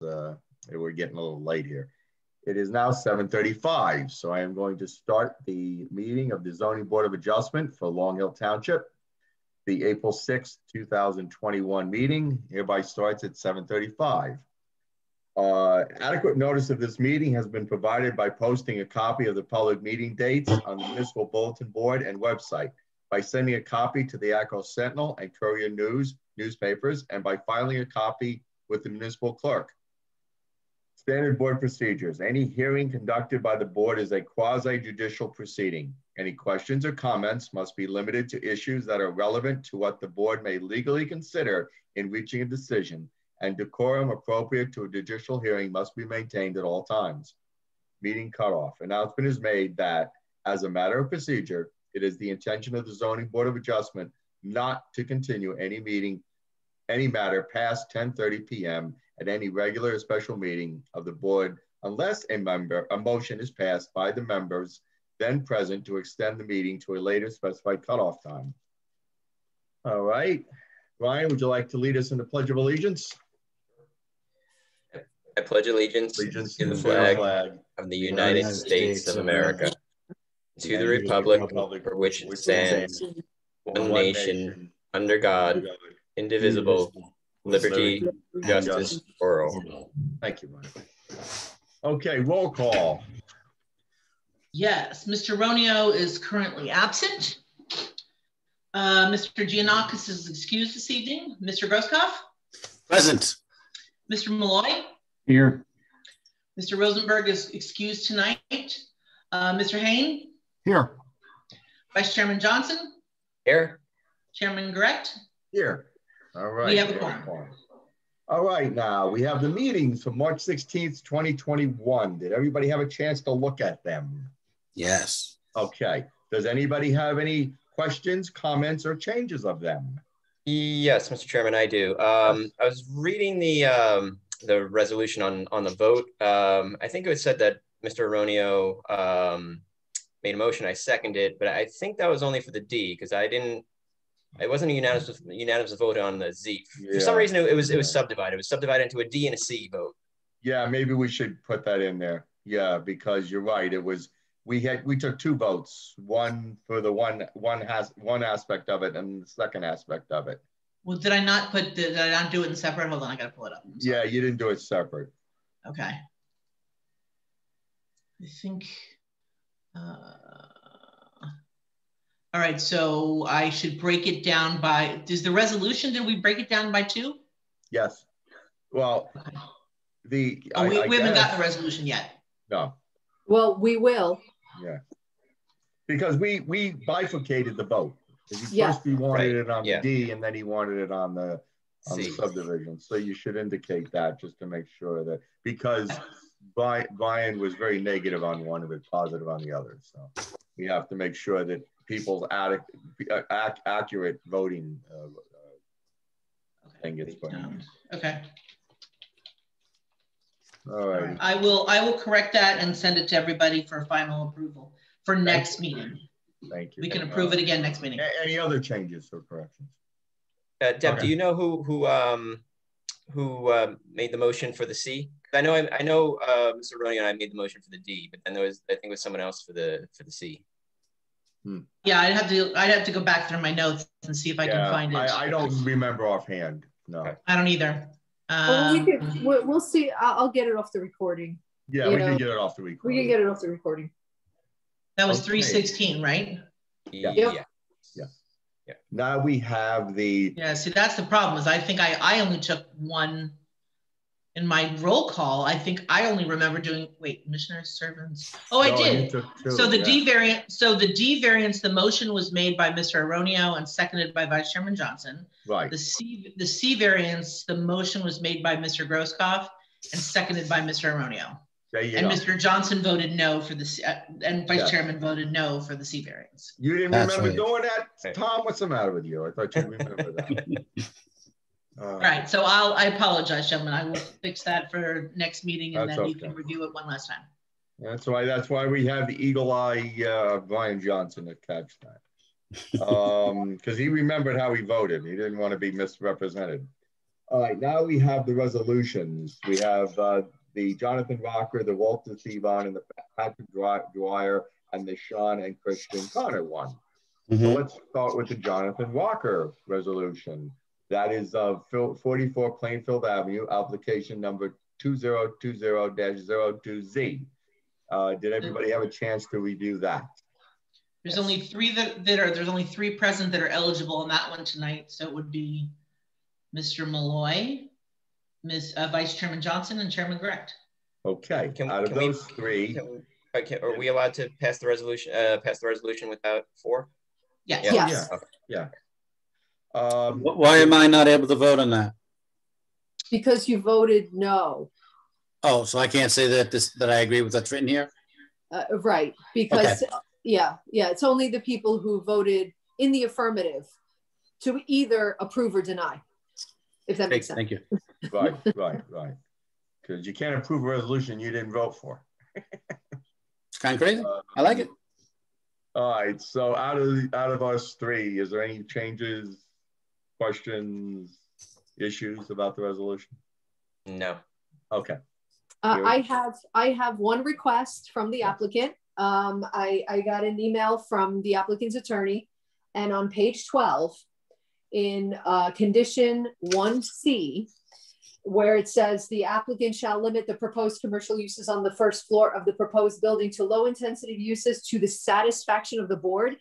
we're getting a little late here. It is now 7:35, so I am going to start the meeting of the Zoning Board of Adjustment for Long Hill Township. The April 6th, 2021 meeting hereby starts at 7:35. Adequate notice of this meeting has been provided by posting a copy of the public meeting dates on the municipal bulletin board and website, by sending a copy to the Akron Sentinel and Courier newspapers, and by filing a copy with the municipal clerk. Standard board procedures. Any hearing conducted by the board is a quasi-judicial proceeding. Any questions or comments must be limited to issues that are relevant to what the board may legally consider in reaching a decision, and decorum appropriate to a judicial hearing must be maintained at all times. Meeting cutoff. Announcement is made that, as a matter of procedure, it is the intention of the Zoning Board of Adjustment not to continue any matter past 10:30 p.m. at any regular or special meeting of the board unless a motion is passed by the members then present to extend the meeting to a later specified cutoff time. All right. Ryan, would you like to lead us in the Pledge of Allegiance? I pledge allegiance to the flag of the United States of America, to the republic for which it stands, one nation, under God, indivisible, liberty, justice for all. Thank you, Ryan. Okay, roll call. Yes, Mr. Ronio is currently absent. Mr. Giannakis is excused this evening. Mr. Grosskopf? Present. Mr. Malloy? Here. Mr. Rosenberg is excused tonight. Mr. Hain? Here. Vice Chairman Johnson? Here. Chairman Correct? Here. All right. We have a quorum. All right, now we have the meetings for March 16th, 2021. Did everybody have a chance to look at them? Yes. Okay. Does anybody have any questions, comments, or changes of them? Yes, Mr. Chairman, I do. I was reading the resolution on the vote. I think it said that Mr. Aronio made a motion. I seconded, but I think that was only for the D because it wasn't a unanimous vote on the Z. Yeah. For some reason, it was subdivided. It was subdivided into a D and a C vote. Yeah, maybe we should put that in there. Yeah, because you're right. It was we took two votes. One for the one aspect of it, and the second aspect of it. Well, did I not do it in separate? Hold on, I gotta pull it up. Yeah, you didn't do it separate. Okay. I think. All right, so I should break it down by, did we break it down by 2? Yes. Well, okay. We haven't got the resolution yet. No. Well, we will. Yeah. Because we bifurcated the vote. First he wanted it on the D, and then he wanted it on the subdivision. So you should indicate that just to make sure that, because Brian was very negative on one of it, positive on the other. So we have to make sure that people's accurate voting thing gets put in. Okay. All right. I will correct that and send it to everybody for final approval for next meeting. Thank you. We can approve it again next meeting. Any other changes or corrections? Deb, okay. Do you know who made the motion for the C? I know Mr. Ronio and I made the motion for the D, but then there was, I think it was someone else for the C. Yeah, I'd have to go back through my notes and see if I can find it. I don't remember offhand. No, okay. I don't either. We'll see. I'll get it off the recording. Yeah, we can get it off the recording. We can get it off the recording. That was 316, right? Yeah. Yeah. Now we have the. Yeah. See, that's the problem. Is I think I only took one. In my roll call, I think I only remember doing, missioners, servants. Oh, I did. So the D variance, the motion was made by Mr. Aronio and seconded by Vice Chairman Johnson. Right. The C variance, the motion was made by Mr. Grosskopf and seconded by Mr. Aronio. And Mr. Johnson voted no for the C, and Vice Chairman voted no for the C variance. You didn't remember doing that? Tom, what's the matter with you? I thought you remember that. All right, so I apologize, gentlemen. I will fix that for next meeting, and then you can review it one last time. That's why we have the eagle eye Brian Johnson to catch that, because he remembered how he voted. He didn't want to be misrepresented. All right, now we have the resolutions. We have the Jonathan Rocker, the Walter Thevon, and the Patrick Dwyer, and the Sean and Christian Connor one. So let's start with the Jonathan Rocker resolution. That is 44 Plainfield Avenue, application number 2020-02Z. Did everybody have a chance to review that? There's only three there's only three present that are eligible on that one tonight. So it would be Mr. Malloy, Vice Chairman Johnson, and Chairman Grant. Okay. Out of those three, are we allowed to pass the resolution? Without four? Yes. Yeah. Yes. Yeah. Why am I not able to vote on that? Because you voted no. Oh, so I can't say that I agree with what's written here? Right. Because, yeah, it's only the people who voted in the affirmative to either approve or deny, if that makes sense. Thank you. Right. Because you can't approve a resolution you didn't vote for. It's kind of crazy. I like it. All right. So out of us three, is there any changes, questions, issues about the resolution? No. Okay. I have one request from the applicant. I got an email from the applicant's attorney, and on page 12 in condition 1C, where it says the applicant shall limit the proposed commercial uses on the first floor of the proposed building to low intensity uses to the satisfaction of the board.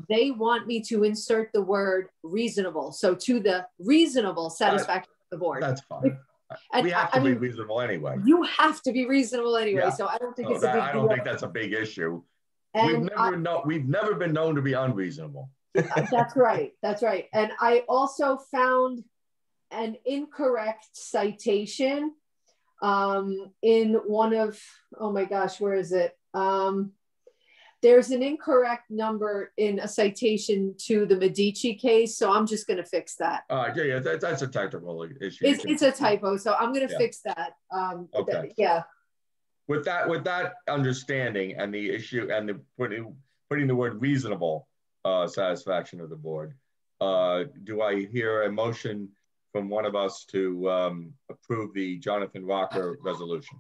They want me to insert the word reasonable. So to the reasonable satisfaction of the board. That's fine. We have to be reasonable anyway. You have to be reasonable anyway. Yeah. So I don't think it's a big deal. I don't think that's a big issue. And we've never been known to be unreasonable. That's right. That's right. And I also found an incorrect citation in one of, oh my gosh, where is it? There's an incorrect number in a citation to the Medici case. So I'm just going to fix that. Yeah, that's a technical issue. It's a typo. So I'm going to fix that. Okay. Yeah. With that understanding and the issue and the putting the word reasonable satisfaction of the board, do I hear a motion from one of us to approve the Jonathan Rocker resolution?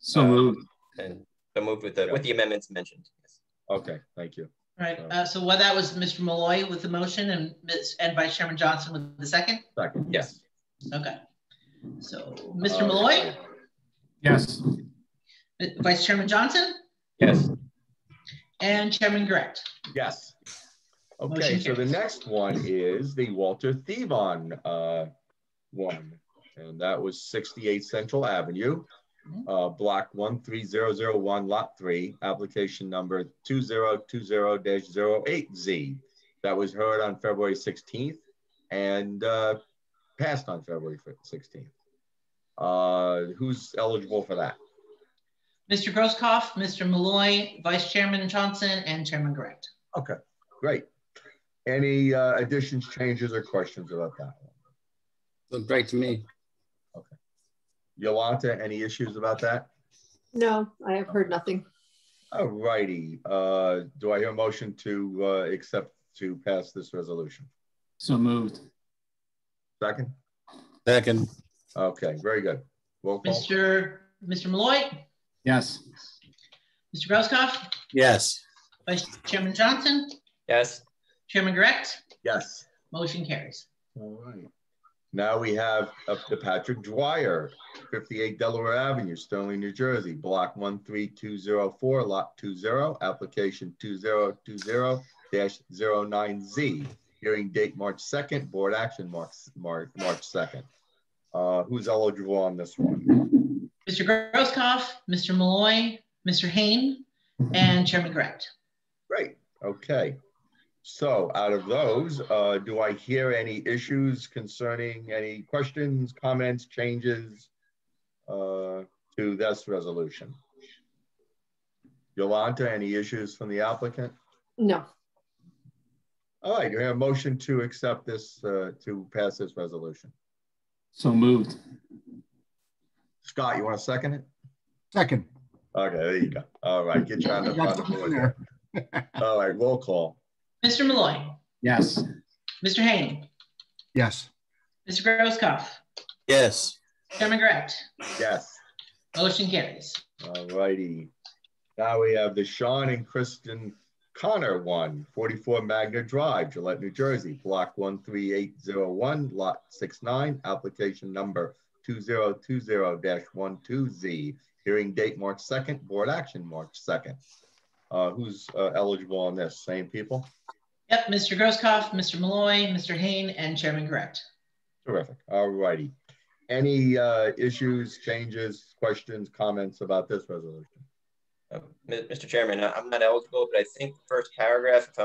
So moved. And so moved with the amendments mentioned. Yes. Okay, thank you. All right. So that was Mr. Malloy with the motion and Vice Chairman Johnson with the second? Second. Yes. Okay. So Mr. Malloy? Yes. Vice Chairman Johnson? Yes. And Chairman Correct? Yes. Okay, so the next one is the Walter Thevon one, and that was 68 Central Avenue, block 13001, lot 3, application number 2020-08Z. That was heard on February 16th and passed on February 16th. Who's eligible for that? Mr. Grosskopf, Mr. Malloy, Vice Chairman Johnson, and Chairman Correct. Okay, great. Any additions, changes, or questions about that one? Looked great to me. Okay. Yolanta, any issues about that? No, I have heard nothing. All righty. Do I hear a motion to pass this resolution? So moved. Second? Second. Okay, very good. Roll call. Mr. Malloy? Yes. Mr. Grosskopf? Yes. Vice Chairman Johnson? Yes. Chairman Correct? Yes. Motion carries. All right. Now we have up to Patrick Dwyer, 58 Delaware Avenue, Sterling, New Jersey, block 13204, lot 20, application 2020-09Z. Hearing date March 2nd, board action March 2nd. Who's eligible on this one? Mr. Grosskopf, Mr. Malloy, Mr. Hain, and Chairman Correct. Great. Okay. So out of those, do I hear any issues concerning any questions, comments, changes to this resolution? Yolanta, any issues from the applicant? No. All right, you have a motion to accept this, to pass this resolution. So moved. Scott, you want to second it? Second. Okay, there you go. All right, get you on the board there. All right, roll call. Mr. Malloy. Yes. Mr. Hain. Yes. Mr. Grosskopf. Yes. Chairman Grant. Yes. Motion carries. All righty. Now we have the Sean and Kristen Connor 44 Magna Drive, Gillette, New Jersey, block 13801, lot 69, application number 2020-12Z. Hearing date March 2nd, board action March 2nd. Who's eligible on this? Same people? Yep, Mr. Grosskopf, Mr. Malloy, Mr. Hain, and Chairman Correct. Terrific. All righty. Any issues, changes, questions, comments about this resolution? Mr. Chairman, I'm not eligible, but I think the first paragraph, if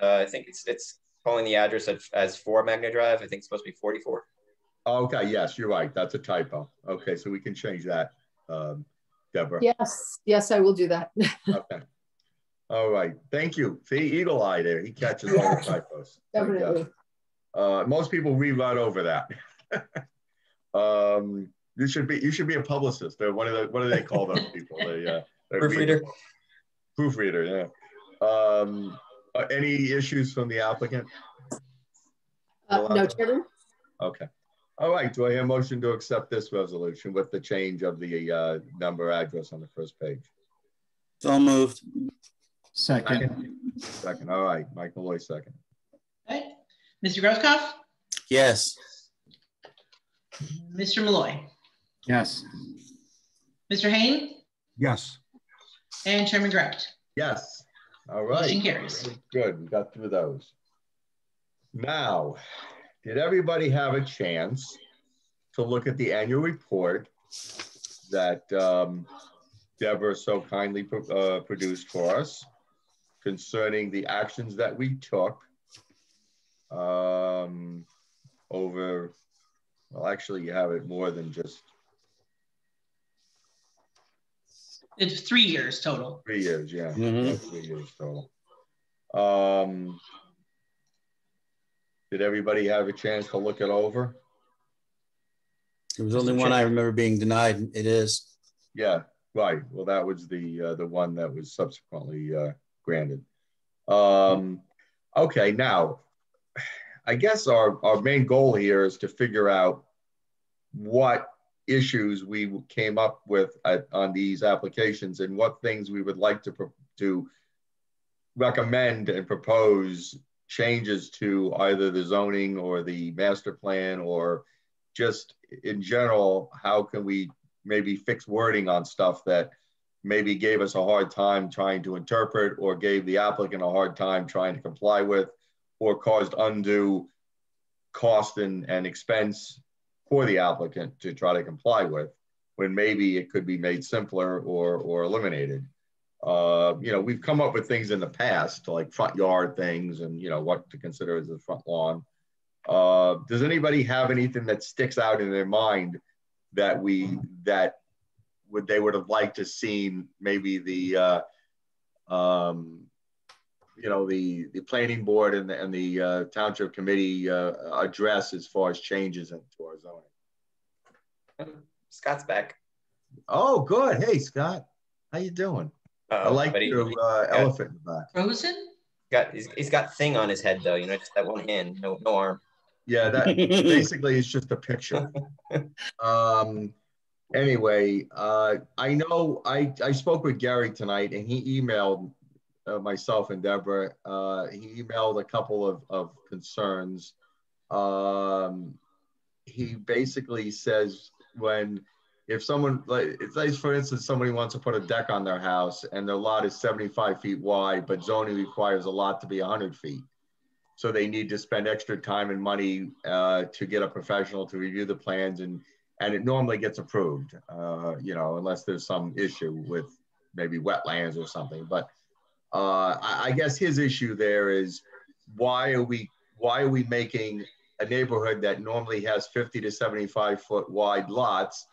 I think it's calling the address as 4 Magna Drive. I think it's supposed to be 44. Okay, yes, you're right. That's a typo. Okay, so we can change that, Deborah. Yes, I will do that. Okay. All right. Thank you. See, eagle eye there. He catches all the typos. Definitely. Most people read right over that. You should be a publicist. What do they call those people? Proofreader. Proofreader, yeah. Any issues from the applicant? No, Chairman. Okay. All right. Do I hear a motion to accept this resolution with the change of the number address on the first page? So moved. Second. All right. Mike Malloy, second. Okay. Mr. Grosskopf? Yes. Mr. Malloy? Yes. Mr. Hain? Yes. And Chairman Correct. Yes. All right. Motion carries. Good. We got through those. Now, did everybody have a chance to look at the annual report that Deborah so kindly produced for us concerning the actions that we took over, well, actually you have it more than just. It's 3 years total. 3 years, yeah. Mm-hmm. 3 years total. Did everybody have a chance to look it over? There was only one I remember being denied. It is. Yeah, right. Well, that was the one that was subsequently granted. Okay, now, I guess our main goal here is to figure out what issues we came up with on these applications and what things we would like to recommend and propose changes to either the zoning or the master plan, or just in general, how can we maybe fix wording on stuff that maybe gave us a hard time trying to interpret, or gave the applicant a hard time trying to comply with, or caused undue cost and expense for the applicant to try to comply with, when maybe it could be made simpler or eliminated. You know, we've come up with things in the past, like front yard things and, you know, what to consider as a front lawn. Does anybody have anything that sticks out in their mind that they would have liked to seen maybe the you know, the planning board and the township committee address as far as changes into our zoning? Scott's back. Oh, good. Hey, Scott, how you doing? I like your elephant in the back. Frozen? He's got thing on his head though. You know, just that one hand, no arm. Yeah, that basically is just a picture. Anyway, I know I spoke with Gary tonight, and he emailed myself and Deborah. He emailed a couple of concerns. He basically says if someone, like, it's like, for instance, somebody wants to put a deck on their house and their lot is 75 feet wide, but zoning requires a lot to be 100 feet. So they need to spend extra time and money to get a professional to review the plans, and it normally gets approved, you know, unless there's some issue with maybe wetlands or something. But I guess his issue there is, why are we making a neighborhood that normally has 50 to 75 foot wide lots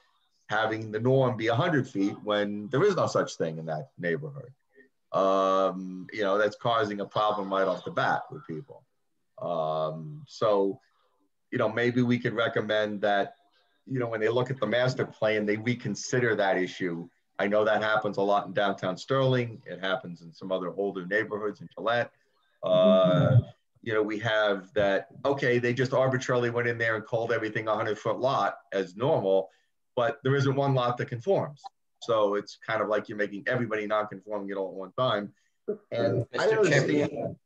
having the norm be 100 feet when there is no such thing in that neighborhood? You know, that's causing a problem right off the bat with people. So, you know, maybe we could recommend that, you know, when they look at the master plan, they reconsider that issue. I know that happens a lot in downtown Sterling. It happens in some other older neighborhoods in Gillette. you know, we have that, okay, they just arbitrarily went in there and called everything a 100-foot lot as normal, but there isn't one lot that conforms. So it's kind of like you're making everybody non-conforming it all at one time. And Mr. I don't understand. Chairman,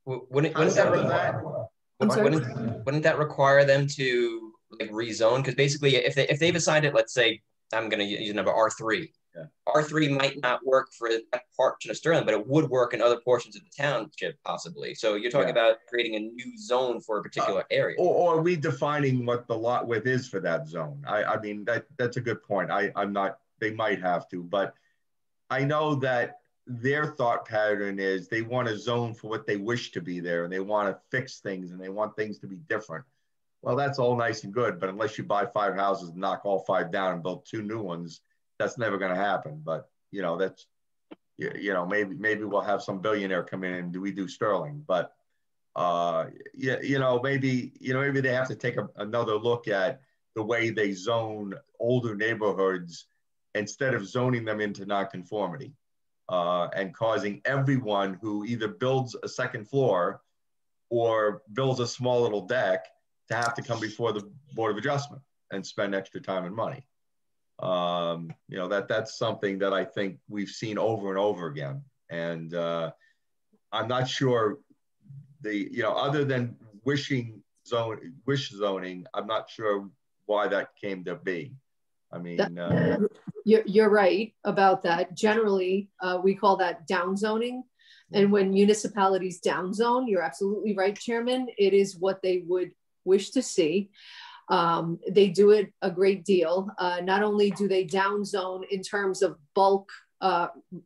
wouldn't that require them to like rezone? Because basically, if they've assigned it, let's say I'm going to use the number R3. Yeah. R3 might not work for that portion of Sterling, but it would work in other portions of the township possibly. So you're talking about creating a new zone for a particular area, or redefining what the lot width is for that zone. I mean that's a good point. I'm not. They might have to, but I know that their thought pattern is they want a zone for what they wish to be there, and they want to fix things, and they want things to be different. Well, that's all nice and good, but unless you buy 5 houses and knock all 5 down and build 2 new ones, that's never going to happen. But you know, that's, you know, maybe we'll have some billionaire come in and we do Sterling, but yeah, you know, maybe they have to take another look at the way they zone older neighborhoods instead of zoning them into nonconformity, and causing everyone who either builds a second floor or builds a small little deck to have to come before the Board of Adjustment and spend extra time and money. You know, that's something that I think we've seen over and over again. And I'm not sure you know, other than wish zoning, I'm not sure why that came to be. I mean, you're right about that. Generally, we call that down zoning. And when municipalities down zone, you're absolutely right, Chairman. It is what they would wish to see. They do it a great deal. Not only do they down zone in terms of bulk,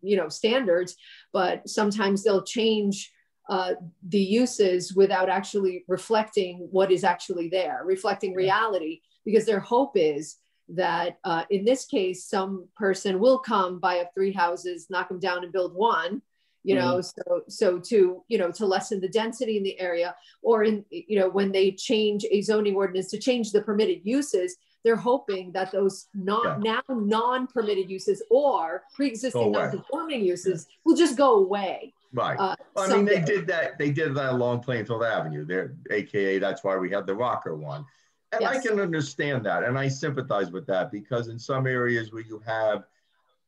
you know, standards, but sometimes they'll change the uses without actually reflecting what is actually there, reflecting reality, because their hope is that in this case, some person will come, buy up 3 houses, knock them down and build 1, you know, so to, you know, to lessen the density in the area, or in, you know, when they change a zoning ordinance to change the permitted uses, they're hoping that those now non-permitted uses or pre-existing non-conforming uses will just go away. Right. Well, I mean, they did that along Plainfield Avenue there, AKA that's why we had the rocker one. And I can understand that. And I sympathize with that, because in some areas where you have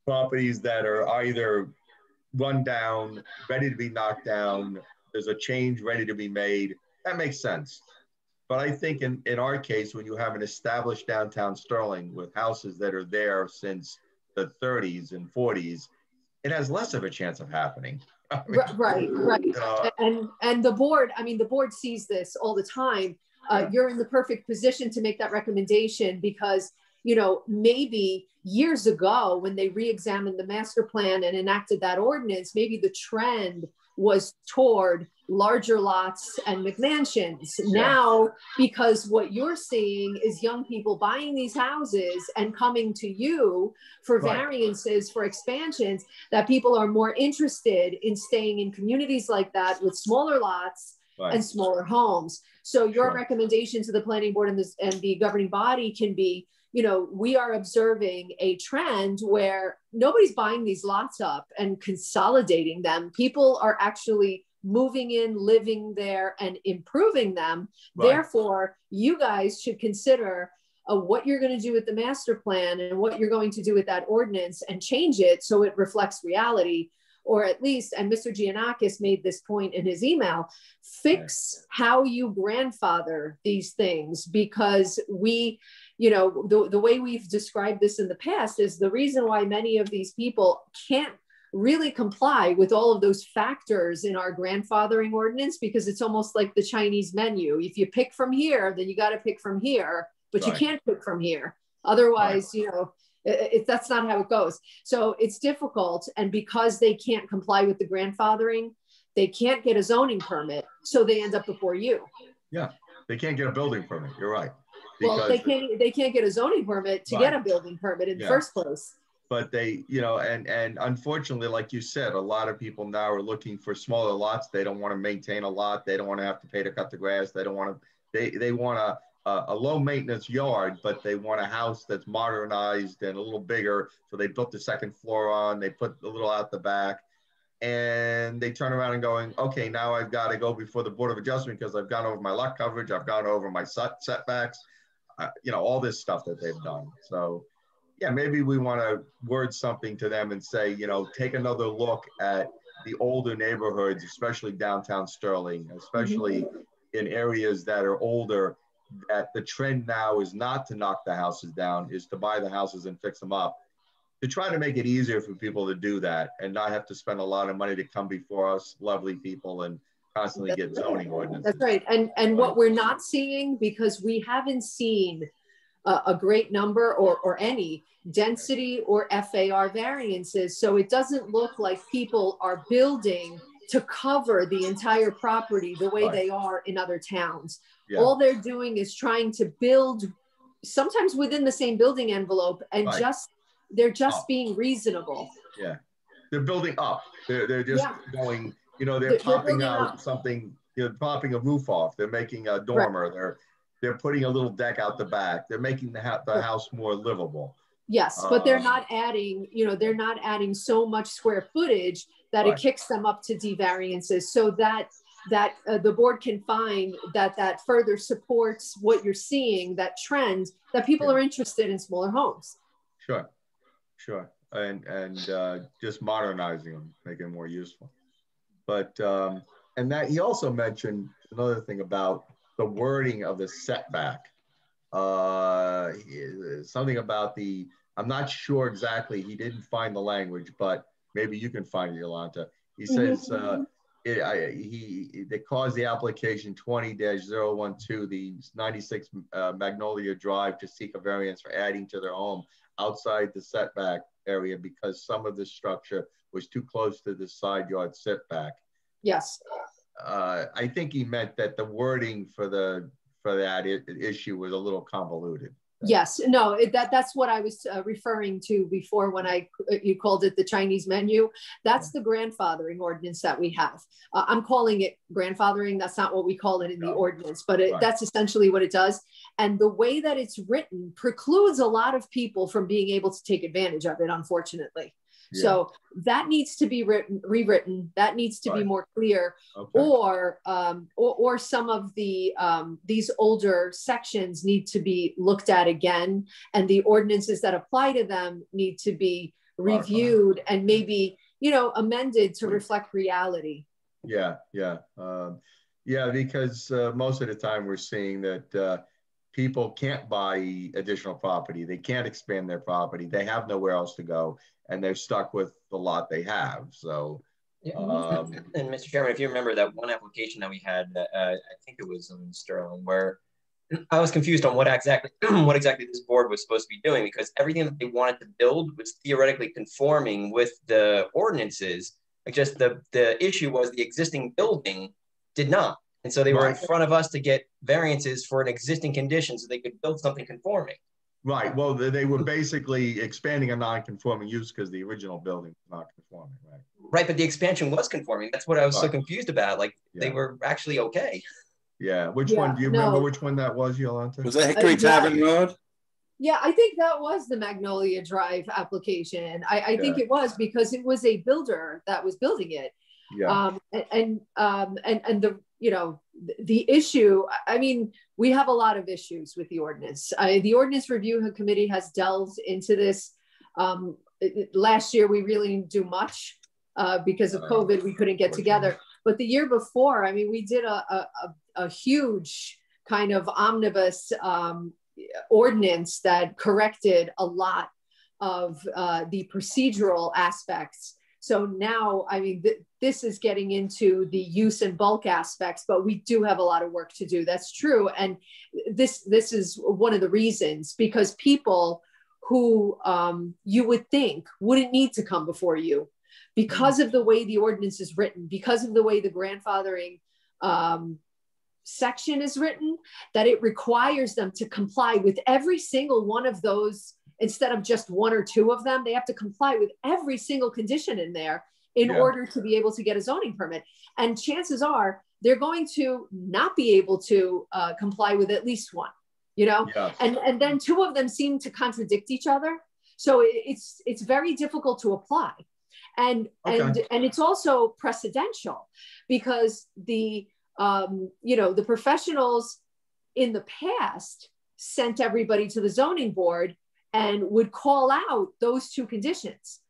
properties that are either run down, ready to be knocked down, there's a change ready to be made, that makes sense. But I think in our case, when you have an established downtown Sterling with houses that are there since the 30s and 40s, it has less of a chance of happening. I mean, right. And the board, I mean, the board sees this all the time. You're in the perfect position to make that recommendation, because, you know, maybe years ago when they re-examined the master plan and enacted that ordinance, maybe the trend was toward larger lots and McMansions. Now, because what you're seeing is young people buying these houses and coming to you for variances, for expansions, that people are more interested in staying in communities like that with smaller lots and smaller homes. So your recommendation to the planning board and the governing body can be, you know, we are observing a trend where nobody's buying these lots up and consolidating them. People are actually moving in, living there, and improving them. Therefore, you guys should consider what you're going to do with the master plan and what you're going to do with that ordinance, and change it so it reflects reality. Or at least, and Mr. Giannakis made this point in his email, fix how you grandfather these things, because we, you know, the way we've described this in the past is the reason why many of these people can't really comply with all of those factors in our grandfathering ordinance, because it's almost like the Chinese menu. If you pick from here, then you got to pick from here, but you can't pick from here. Otherwise, you know, that's not how it goes. So it's difficult. And because they can't comply with the grandfathering, they can't get a zoning permit. So they end up before you. Yeah, they can't get a building permit. You're right. Well, they can't get a zoning permit to get a building permit in the first place. But they, you know, and unfortunately, like you said, a lot of people now are looking for smaller lots. They don't want to maintain a lot. They don't want to have to pay to cut the grass. They don't want to, they want a low maintenance yard, but they want a house that's modernized and a little bigger. So they built the second floor on, they put a little out the back. and they turn around and going, okay, now I've got to go before the Board of Adjustment because I've gone over my lot coverage, I've gone over my setbacks, all this stuff that they've done. So yeah, maybe we want to word something to them and say, take another look at the older neighborhoods, especially downtown Sterling, especially in areas that are older, that the trend now is not to knock the houses down, is to buy the houses and fix them up, to try to make it easier for people to do that and not have to spend a lot of money to come before us lovely people and constantly get zoning ordinances. That's right. And what we're not seeing, because we haven't seen a great number or any density or FAR variances. So it doesn't look like people are building to cover the entire property the way they are in other towns. Yeah. All they're doing is trying to build sometimes within the same building envelope and they're just being reasonable. Yeah. They're building up. They're just going, they're popping out something, popping a roof off. They're making a dormer. Right. They're putting a little deck out the back. They're making the house more livable. Yes, but they're not adding, they're not adding so much square footage that it kicks them up to D variances, so that the board can find that further supports what you're seeing, that trend, that people are interested in smaller homes. Sure. And just modernizing them, making them more useful. But, and that he also mentioned another thing about the wording of the setback. Something about I'm not sure exactly, he didn't find the language, but maybe you can find it, Yolanta. He says, they caused the application 20-012, the 96 Magnolia Drive, to seek a variance for adding to their home outside the setback area because some of the structure was too close to the side yard setback. Yes. I think he meant that the wording for that issue was a little convoluted. Yes, no, that's what I was referring to before when you called it the Chinese menu. That's the grandfathering ordinance that we have. I'm calling it grandfathering. That's not what we call it in the ordinance, but that's essentially what it does. And the way that it's written precludes a lot of people from being able to take advantage of it, unfortunately. Yeah. So that needs to be rewritten. That needs to be more clear, or some of the these older sections need to be looked at again, and the ordinances that apply to them need to be reviewed and maybe amended to reflect reality. Yeah, because most of the time we're seeing that people can't buy additional property. They can't expand their property. They have nowhere else to go, and they're stuck with the lot they have. So, and Mr. Chairman, if you remember that one application that we had, I think it was in Sterling, where I was confused on what exactly this board was supposed to be doing, because everything that they wanted to build was theoretically conforming with the ordinances. Like, just the issue was the existing building did not. And so they were in front of us to get variances for an existing condition so they could build something conforming. Right. Well, they were basically expanding a non-conforming use because the original building was not conforming, right? Right, but the expansion was conforming. That's what I was so confused about. Like, they were actually okay. Yeah. Which one? Do you remember which one that was, Yolanta? Was that Hickory Tavern Road? Yeah, I think that was the Magnolia Drive application. I think it was, because it was a builder that was building it. Yeah. And the issue, I mean, we have a lot of issues with the ordinance. The Ordinance Review Committee has delved into this. Last year, we really didn't do much because of COVID. We couldn't get together. But the year before, I mean, we did a huge kind of omnibus ordinance that corrected a lot of the procedural aspects. So now, I mean, this is getting into the use and bulk aspects, but we do have a lot of work to do. That's true. And this is one of the reasons, because people who you would think wouldn't need to come before you, because of the way the ordinance is written, because of the way the grandfathering section is written, that it requires them to comply with every single one of those. Instead of just one or two of them, they have to comply with every single condition in there in order to be able to get a zoning permit. And chances are they're going to not be able to comply with at least one, and then two of them seem to contradict each other. So it's very difficult to apply. And it's also precedential because the the professionals in the past sent everybody to the zoning board and would call out those two conditions.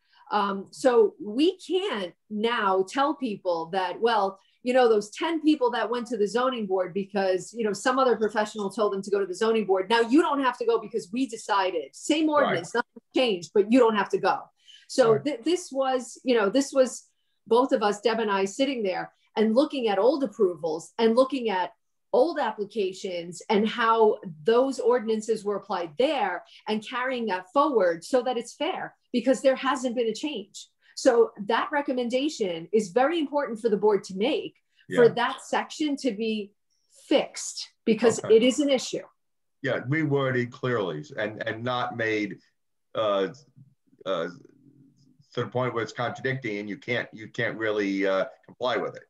So we can't now tell people that, well, those 10 people that went to the zoning board because, some other professional told them to go to the zoning board. Now you don't have to go because we decided. Same ordinance, nothing changed, but you don't have to go. So this was both of us, Deb and I, sitting there and looking at old approvals and looking at old applications and how those ordinances were applied there and carrying that forward so that it's fair, because there hasn't been a change. So that recommendation is very important for the board to make, for that section to be fixed, because it is an issue. Yeah, reworded clearly and not made to the point where it's contradicting and you can't really comply with it.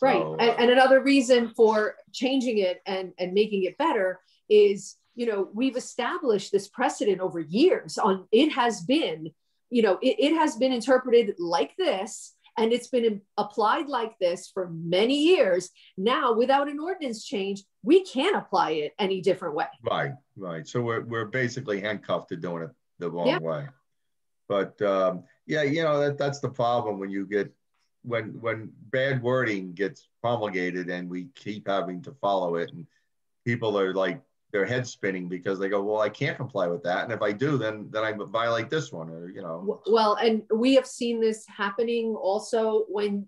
Right. So, and another reason for changing it and making it better is, we've established this precedent over years on, it has been, it has been interpreted like this, and it's been applied like this for many years. Now, without an ordinance change, we can't apply it any different way. Right. So we're basically handcuffed to doing it the wrong way. But that's the problem when you get, when bad wording gets promulgated and we keep having to follow it, and people are like, their heads spinning because they go, well, I can't comply with that, and if I do, then I violate this one, or Well, and we have seen this happening also when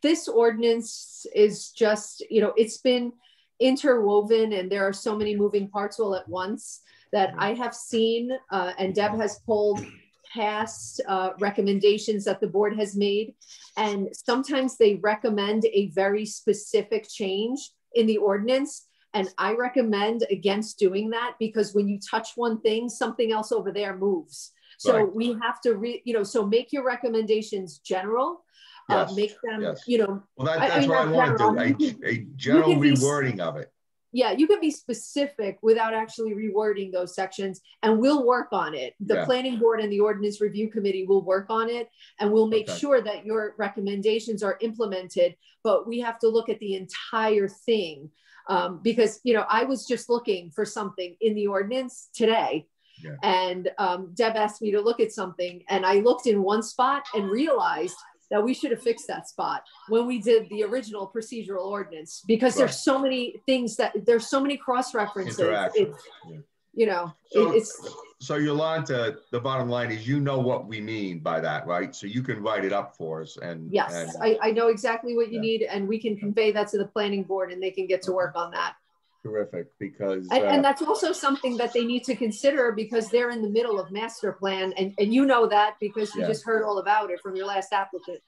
this ordinance is just it's been interwoven, and there are so many moving parts all at once that I have seen, and Deb has pulled past recommendations that the board has made, and sometimes they recommend a very specific change in the ordinance, and I recommend against doing that, because when you touch one thing, something else over there moves. So we have to so make your recommendations general. Make them well, that's what I want to do, a general rewording of it. Yeah, you can be specific without actually rewording those sections, and we'll work on it. The planning board and the ordinance review committee will work on it, and we'll make sure that your recommendations are implemented, but we have to look at the entire thing. Because, I was just looking for something in the ordinance today, and Deb asked me to look at something, and I looked in one spot and realized that we should have fixed that spot when we did the original procedural ordinance, because there's so many things there's so many cross references. So Yolanda, the bottom line is, what we mean by that, right? So you can write it up for us, and yes, I know exactly what you need, and we can convey that to the planning board, and they can get to work on that. Terrific, because and that's also something that they need to consider, because they're in the middle of master plan, and that because you just heard all about it from your last applicant.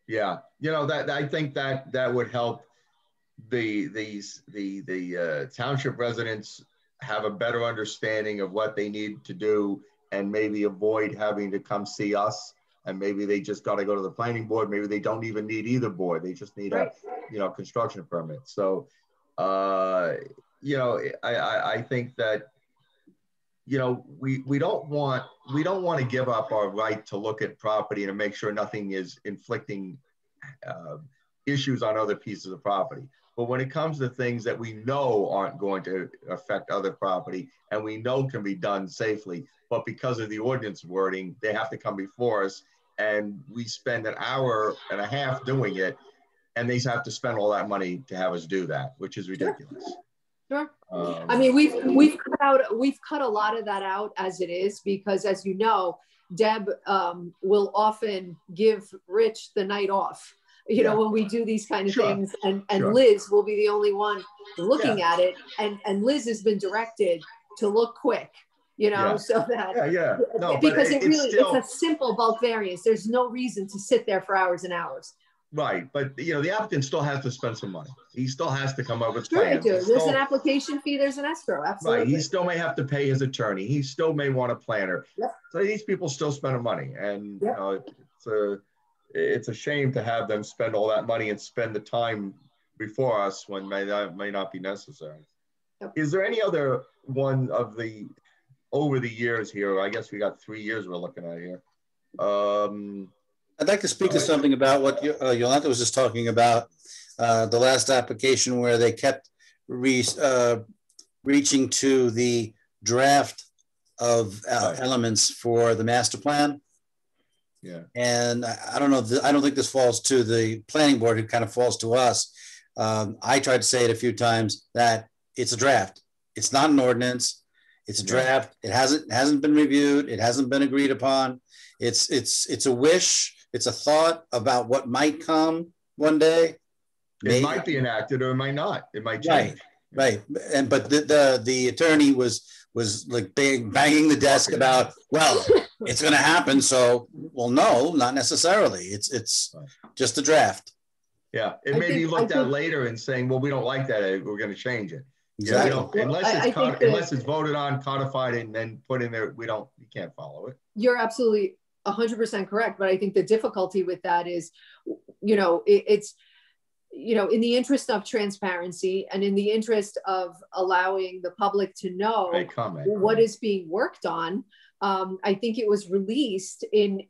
Yeah, that I think that would help the township residents have a better understanding of what they need to do, and maybe avoid having to come see us, and maybe they just got to go to the planning board. Maybe they don't even need either board, they just need a construction permit. So I think that we don't want to give up our right to look at property and to make sure nothing is inflicting issues on other pieces of property. But when it comes to things that we know aren't going to affect other property, and we know can be done safely, but because of the ordinance wording, they have to come before us, and we spend an hour and a half doing it, and they have to spend all that money to have us do that, which is ridiculous. Sure. I mean, we've cut a lot of that out as it is, because, as you know, Deb will often give Rich the night off, when we do these kind of things, and Liz will be the only one looking at it, and Liz has been directed to look quick, so that no, because it's a simple bulk variance. There's no reason to sit there for hours and hours. Right, but the applicant still has to spend some money. He still has to come up with plans. There's an application fee, there's an escrow, absolutely. Right, he still may have to pay his attorney. He still may want a planner. So these people still spend money, and it's a shame to have them spend all that money and spend the time before us when may not be necessary. Is there any other one of over the years here? I guess we got 3 years we're looking at here. I'd like to speak to something about what Yolanda was just talking about, the last application where they kept reaching to the draft of elements for the master plan. Yeah. And I don't know, I don't think this falls to the planning board, it kind of falls to us. I tried to say it a few times that it's a draft. It's not an ordinance. It's a draft. It hasn't been reviewed. It hasn't been agreed upon. It's a wish. It's a thought about what might come one day. It might be enacted or it might not. It might change. Right. But the attorney was like banging the desk about, well, it's going to happen. So, well, no, not necessarily. It's just a draft. Yeah, it may be looked at later and saying, well, we don't like that. We're going to change it. Exactly. Unless it's voted on, codified, and then put in there, you can't follow it. You're absolutely 100% correct. But I think the difficulty with that is, it's, in the interest of transparency and in the interest of allowing the public to know what is being worked on, I think it was released in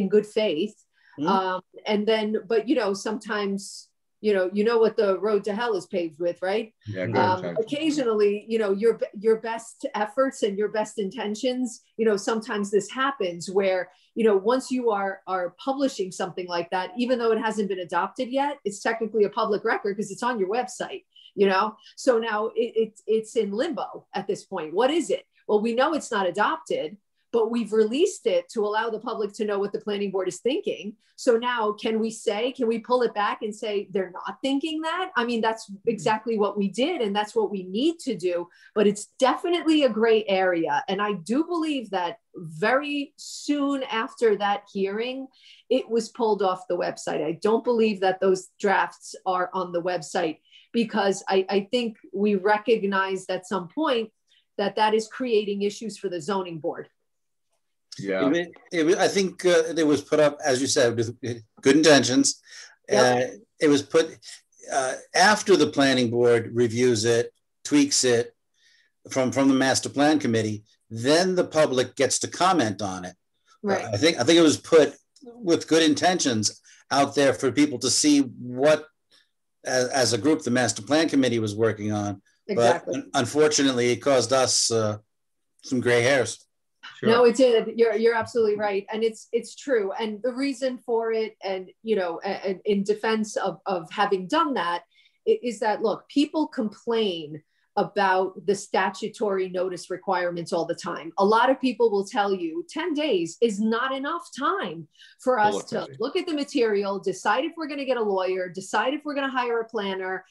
good faith. Mm-hmm. And then, but sometimes, what the road to hell is paved with, right? Yeah, occasionally, your best efforts and your best intentions, sometimes this happens where, once you are publishing something like that, even though it hasn't been adopted yet, it's technically a public record because it's on your website, So now it's in limbo at this point. What is it? Well, we know it's not adopted, but we've released it to allow the public to know what the planning board is thinking. So now can we pull it back and say they're not thinking that? I mean, that's exactly what we did and that's what we need to do, but it's definitely a gray area. And I do believe that very soon after that hearing, it was pulled off the website. I don't believe that those drafts are on the website because I think we recognized at some point that is creating issues for the zoning board. Yeah, I think it was put up, as you said, with good intentions. Yep. It was put after the planning board reviews it, tweaks it from the master plan committee. Then the public gets to comment on it. Right. I think it was put with good intentions out there for people to see what, as a group, the master plan committee was working on. Exactly. But unfortunately, it caused us some gray hairs. Sure. No, it did. You're absolutely right. And it's true. And the reason for it, and, in defense of having done that, is that, look, people complain about the statutory notice requirements all the time. A lot of people will tell you 10 days is not enough time for us to look at the material, decide if we're going to get a lawyer, decide if we're going to hire a planner,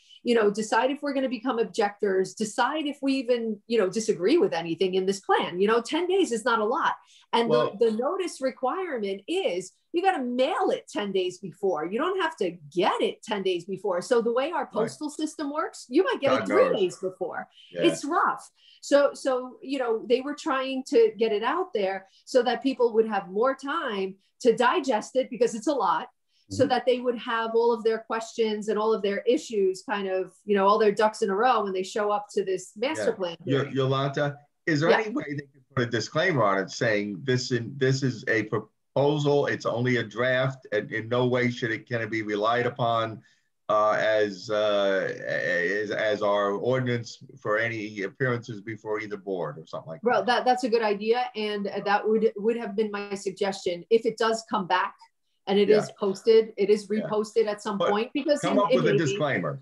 decide if we're going to become objectors, decide if we even, disagree with anything in this plan. 10 days is not a lot. And the notice requirement is you got to mail it 10 days before. You don't have to get it 10 days before. So the way our postal system works, you might get it 3 days before. Yeah. It's rough. So, they were trying to get it out there so that people would have more time to digest it because it's a lot. So that they would have all of their questions and all of their issues kind of, all their ducks in a row when they show up to this master plan. Yolanta, is there any way they can put a disclaimer on it saying this is a proposal, it's only a draft, and in no way can it be relied upon as our ordinance for any appearances before either board or something like that? Well, that's a good idea. And that would have been my suggestion. If it does come back, and it is posted, it is reposted at some point because come up with a disclaimer.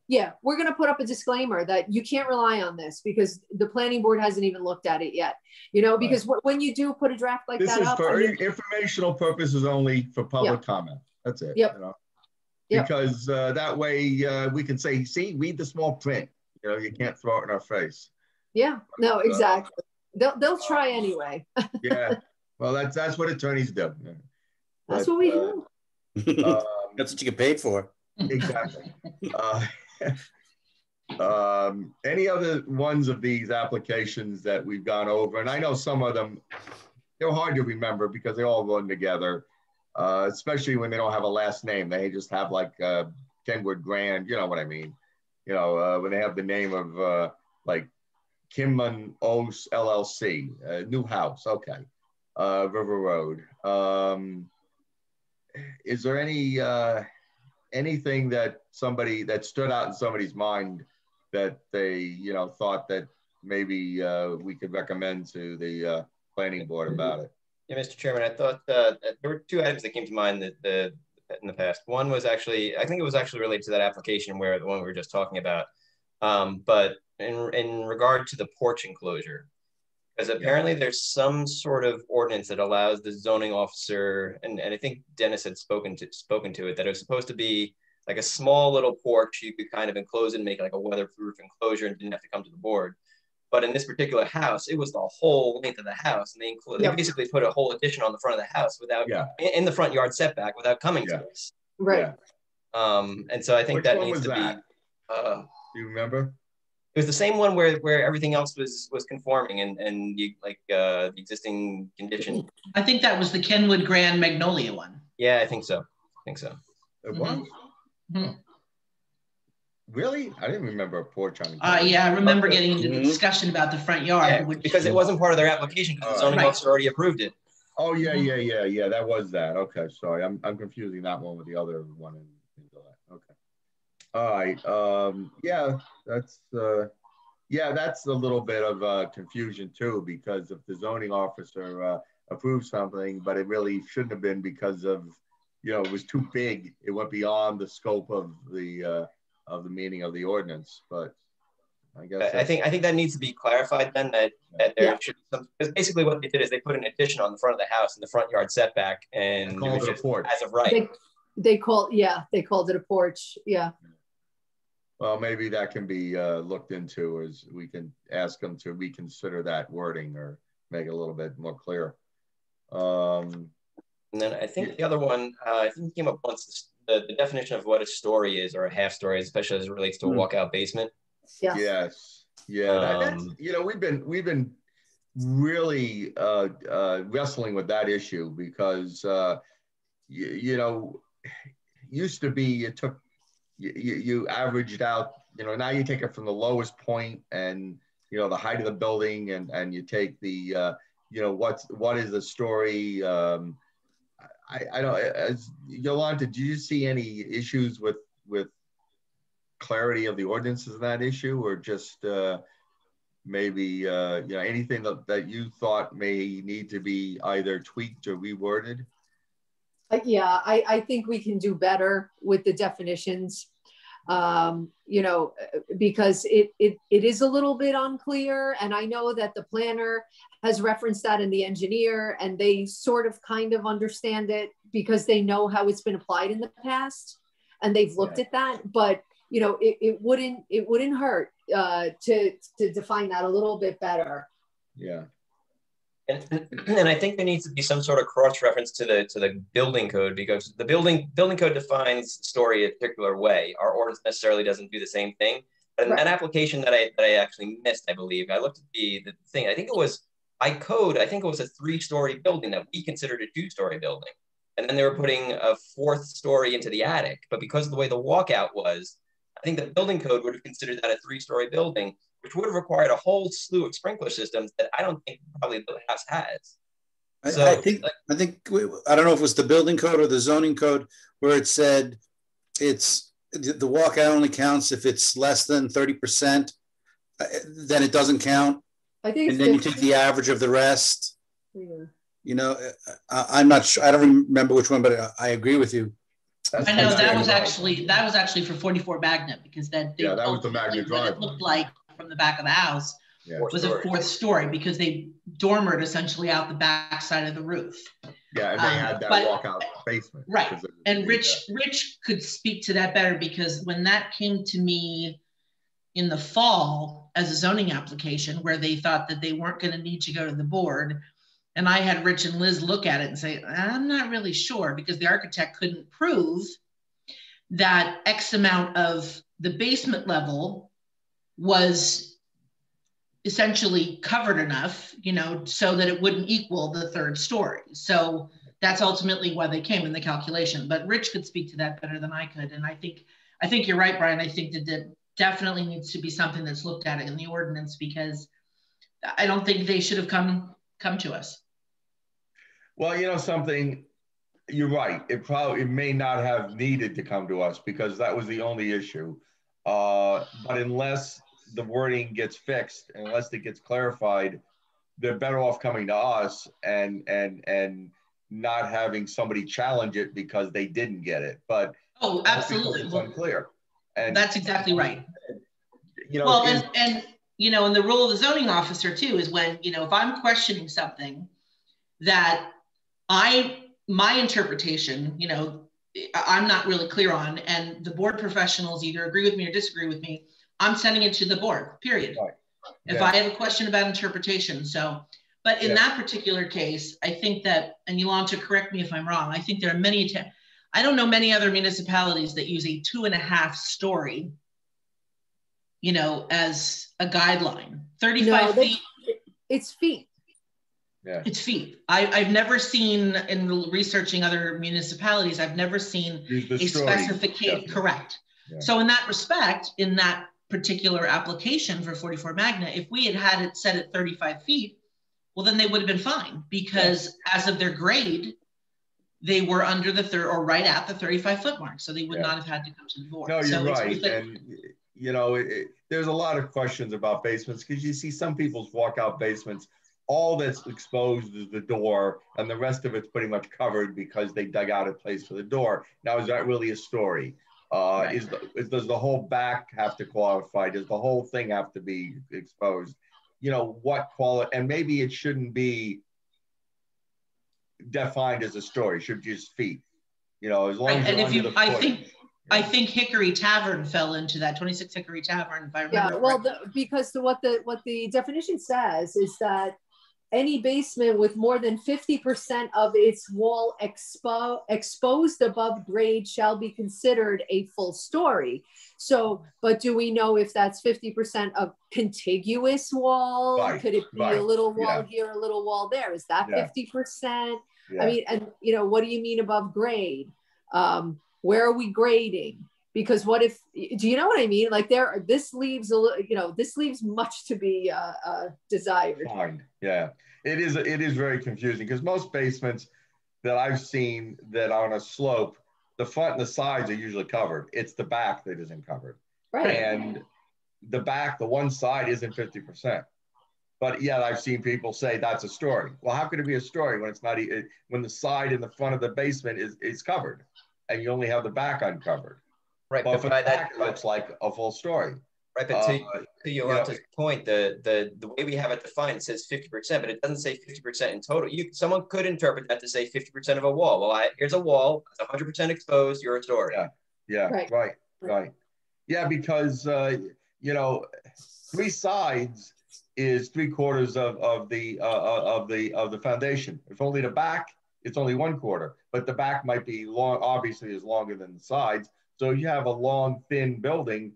Yeah, we're going to put up a disclaimer that you can't rely on this because the planning board hasn't even looked at it yet. Because when you do put a draft like this that up, this is for informational purposes only, for public comment. That's it. Yep. Because that way we can say, see, read the small print. You can't throw it in our face. Yeah. No, exactly. They'll try anyway. Yeah. Well, that's what attorneys do. That's what we do. That's what you get paid for. Exactly. Any other ones of these applications that we've gone over? And I know some of them, they're hard to remember because they all run together, especially when they don't have a last name. They just have like Kenwood Grand, you know what I mean? When they have the name of like Kimman Ose LLC, New House, okay. River Road. is there any anything that stood out in somebody's mind that they, you know, thought that maybe we could recommend to the planning board about it? Yeah, Mr. Chairman, I thought there were two items that came to mind that in the past. One was actually, I think it was actually related to that application where the one we were just talking about. But in regard to the porch enclosure, because apparently there's some sort of ordinance that allows the zoning officer, and I think Dennis had spoken to it, that it was supposed to be like a small little porch you could kind of enclose and make like a weatherproof enclosure and didn't have to come to the board. But in this particular house, it was the whole length of the house, and they basically put a whole addition on the front of the house without in the front yard setback without coming to us. Right. And so I think that needs to be. Do you remember? It was the same one where everything else was conforming and you, like the existing condition. I think that was the Kenwood Grand Magnolia one. Yeah, I think so. It was? Mm-hmm. Really? I didn't remember a porch on the yeah, I remember getting into the discussion about the front yard. Yeah, because it wasn't part of their application because the zoning officer already approved it. Oh, yeah. That was that. Okay, sorry. I'm confusing that one with the other one. Okay. All right. That's a little bit of confusion too, because if the zoning officer approved something, but it really shouldn't have been because of, you know, it was too big. It went beyond the scope of the meaning of the ordinance. But I guess I think that needs to be clarified then, that there should be some, because basically what they did is they put an addition on the front of the house in the front yard setback, and it was just as of right. They called it a porch. Yeah. Well, maybe that can be looked into, as we can ask them to reconsider that wording or make it a little bit more clear. And then I think the other one, I think came up once, the definition of what a story is or a half story, especially as it relates to a walkout basement. Yeah. Yes. Yeah. That's, you know, we've been really wrestling with that issue because you know, used to be it took you averaged out, you know, now you take it from the lowest point and, you know, the height of the building, and you take the you know, what is the story. I don't, as Yolanda, do you see any issues with clarity of the ordinances in that issue, or just maybe you know, anything that you thought may need to be either tweaked or reworded? Yeah, I think we can do better with the definitions, you know, because it is a little bit unclear. And I know that the planner has referenced that in the engineer, and they sort of kind of understand it because they know how it's been applied in the past and they've looked at that. But, you know, it wouldn't hurt to define that a little bit better. Yeah. And I think there needs to be some sort of cross-reference to the building code, because the building code defines story a particular way. Our ordinance necessarily doesn't do the same thing. But in that application that I actually missed, I believe, I looked at the thing. I think it was by code. I think it was a 3-story building that we considered a 2-story building, and then they were putting a 4th story into the attic. But because of the way the walkout was, I think the building code would have considered that a 3-story building, which would have required a whole slew of sprinkler systems that I don't think probably the house has. I think I don't know if it was the building code or the zoning code where it said it's the walkout only counts if it's less than 30%, then it doesn't count. I think, and then you take the average of the rest. Yeah. You know, I'm not sure. I don't remember which one, but I agree with you. I know that was actually for 44 Magnet, because that was the Magnet drive. It looked like from the back of the house was a 4th story, because they dormered essentially out the back side of the roof. Yeah, and they had that walkout basement. Right. And Rich could speak to that better, because when that came to me in the fall as a zoning application, where they thought that they weren't going to need to go to the board, and I had Rich and Liz look at it and say, I'm not really sure, because the architect couldn't prove that X amount of the basement level was essentially covered enough, you know, so that it wouldn't equal the 3rd story. So that's ultimately why they came in the calculation. But Rich could speak to that better than I could. And I think you're right, Brian. I think that definitely needs to be something that's looked at in the ordinance, because I don't think they should have come to us. Well, you know something, You're right. It may not have needed to come to us because that was the only issue. But unless the wording gets fixed, unless it gets clarified, they're better off coming to us and not having somebody challenge it because they didn't get it. But oh, absolutely, it's unclear. And that's exactly right. Well, and you know, and the role of the zoning officer too is when, you know, if I'm questioning something that my interpretation, you know, I'm not really clear on, and the board professionals either agree with me or disagree with me, I'm sending it to the board, period. Right. If I have a question about interpretation. So, but in that particular case, I think that, and Yolanta, correct me if I'm wrong, I think there are many, I don't know many other municipalities that use a 2.5 story, you know, as a guideline. 35 feet. It's feet. Yeah. It's feet. I've never seen, in researching other municipalities, I've never seen a specification. Correct. Yeah. So in that respect, in that particular application for 44 Magna, if we had it set at 35 feet, well, then they would have been fine because as of their grade, they were under the or right at the 35-foot mark. So they would not have had to come to the board. No, you're right. And, you know, there's a lot of questions about basements because you see some people's walkout basements, all that's exposed is the door and the rest of it's pretty much covered because they dug out a place for the door. Now, is that really a story? Does the whole back have to qualify? Does the whole thing have to be exposed? You know, what quality, and maybe it shouldn't be defined as a story, it should just feet, you know, as long as you're under the footage. I think Hickory Tavern fell into that, 26 Hickory Tavern, if I remember. Yeah, well, because what the definition says is that any basement with more than 50% of its wall exposed above grade shall be considered a full story. So, but do we know if that's 50% of contiguous wall? Right, could it be a little wall here, a little wall there? Is that 50%? I mean, and you know, what do you mean above grade? Where are we grading? Because what if, do you know what I mean? Like this leaves a little, you know, this leaves much to be desired. Fine. Yeah, it is very confusing because most basements that I've seen that are on a slope, the front and the sides are usually covered. It's the back that isn't covered. Right. And the back, the one side isn't 50%. But yet I've seen people say that's a story. Well, how could it be a story when it's not, when the side and the front of the basement is covered and you only have the back uncovered? Right, but by that, it looks like a full story. Right, but to Yolanda's point, the way we have it defined, it says 50%, but it doesn't say 50% in total. Someone could interpret that to say 50% of a wall. Well, here's a wall, it's 100% exposed, you're a story. Yeah, right. Yeah, because you know, 3 sides is 3/4 of the foundation. If only the back, it's only 1/4, but the back might be long. Obviously, is longer than the sides. So you have a long, thin building.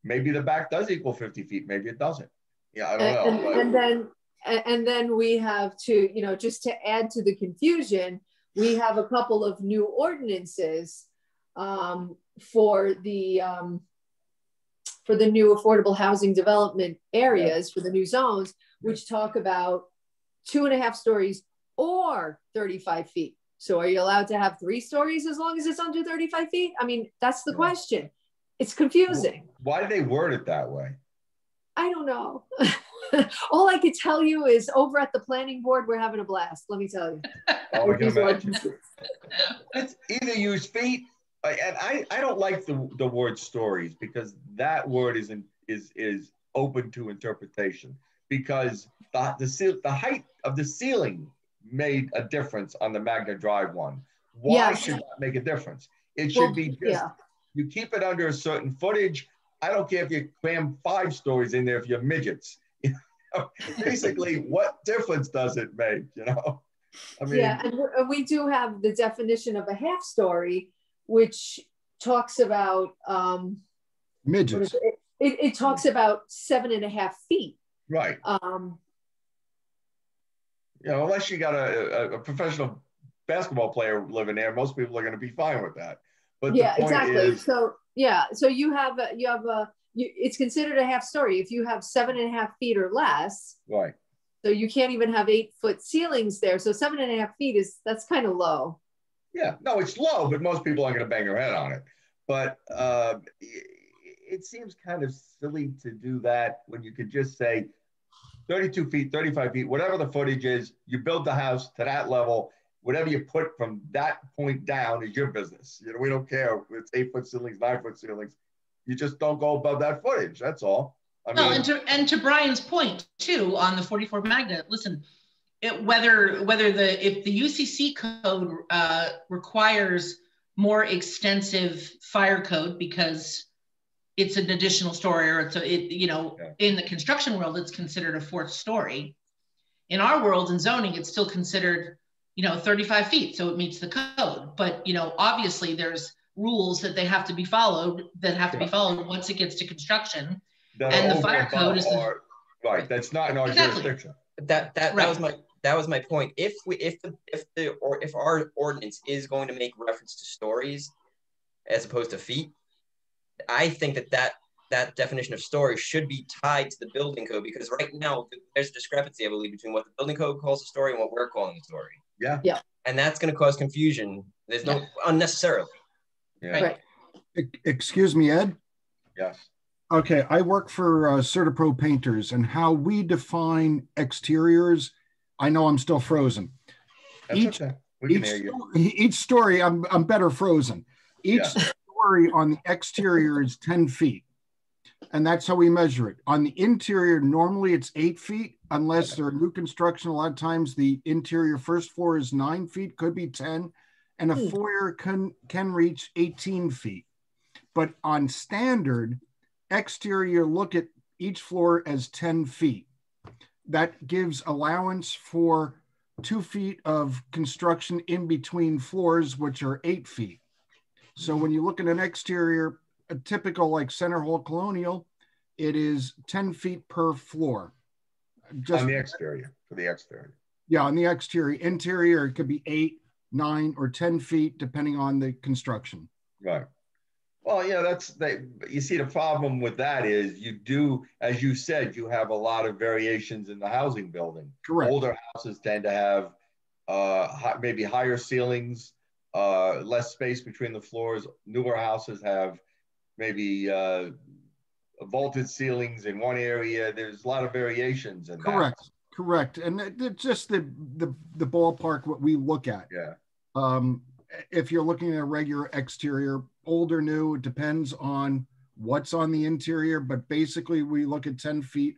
Maybe the back does equal 50 feet. Maybe it doesn't. Yeah, I don't know. And then we have to, you know, just to add to the confusion, we have a couple of new ordinances for the new affordable housing development areas, for the new zones, which talk about 2.5 stories or 35 feet. So are you allowed to have 3 stories as long as it's under 35 feet? I mean, that's the question. It's confusing. Why do they word it that way? I don't know. All I could tell you is over at the planning board, we're having a blast. Let me tell you. Oh, I can imagine. It's either use feet, and I don't like the word stories because that word is open to interpretation because the height of the ceiling made a difference on the Magna Drive one. Why should that make a difference? It should be just, you keep it under a certain footage. I don't care if you cram 5 stories in there if you're midgets. You know? Basically, what difference does it make, you know? I mean, and we do have the definition of a half story, which talks about midgets. It talks about 7.5 feet. Right. You know, unless you got a professional basketball player living there, most people are going to be fine with that. But the point is, so you have it's considered a half story if you have 7.5 feet or less. Right. So you can't even have 8-foot ceilings there. So 7.5 feet that's kind of low. Yeah, no, it's low, but most people aren't going to bang their head on it. But it seems kind of silly to do that when you could just say 32 feet, 35 feet, whatever the footage is, you build the house to that level. Whatever you put from that point down is your business. You know, we don't care if it's 8-foot ceilings, 9-foot ceilings. You just don't go above that footage. That's all. I mean, and to Brian's point too on the 44 Magnet, listen, if the UCC code requires more extensive fire code because it's an additional story, or in the construction world, it's considered a 4th story. In our world, in zoning, it's still considered, 35 feet. So it meets the code. But, obviously there's rules that they have to be followed once it gets to construction. And the fire code is right. That's not in our jurisdiction. That was my point. If our ordinance is going to make reference to stories as opposed to feet, I think that definition of story should be tied to the building code, because right now there's a discrepancy, I believe, between what the building code calls a story and what we're calling a story. Yeah. Yeah. And that's going to cause confusion. There's no unnecessarily. Yeah. Right. Excuse me, Ed? Yes. Okay, I work for CertaPro Painters, and how we define exteriors, I know I'm still frozen. That's okay. We can hear you. Each story, I'm better frozen. Each story on the exterior is 10 feet, and that's how we measure it. On the interior, normally it's 8 feet, unless there are new construction. A lot of times the interior first floor is 9 feet, could be 10, and a foyer can reach 18 feet. But on standard, exterior, look at each floor as 10 feet. That gives allowance for 2 feet of construction in between floors, which are 8 feet. So when you look at an exterior, a typical like Center Hall Colonial, it is 10 feet per floor. Just on the exterior, for the exterior. Yeah, on the exterior. Interior, it could be 8, 9, or 10 feet, depending on the construction. Right. Well, yeah, you see, the problem with that is you do, as you said, you have a lot of variations in the housing building. Correct. Older houses tend to have maybe higher ceilings, less space between the floors. Newer houses have maybe vaulted ceilings in one area. There's a lot of variations in that. Correct. And it's just the ballpark what we look at. Yeah. If you're looking at a regular exterior, old or new, it depends on what's on the interior, but basically we look at 10 feet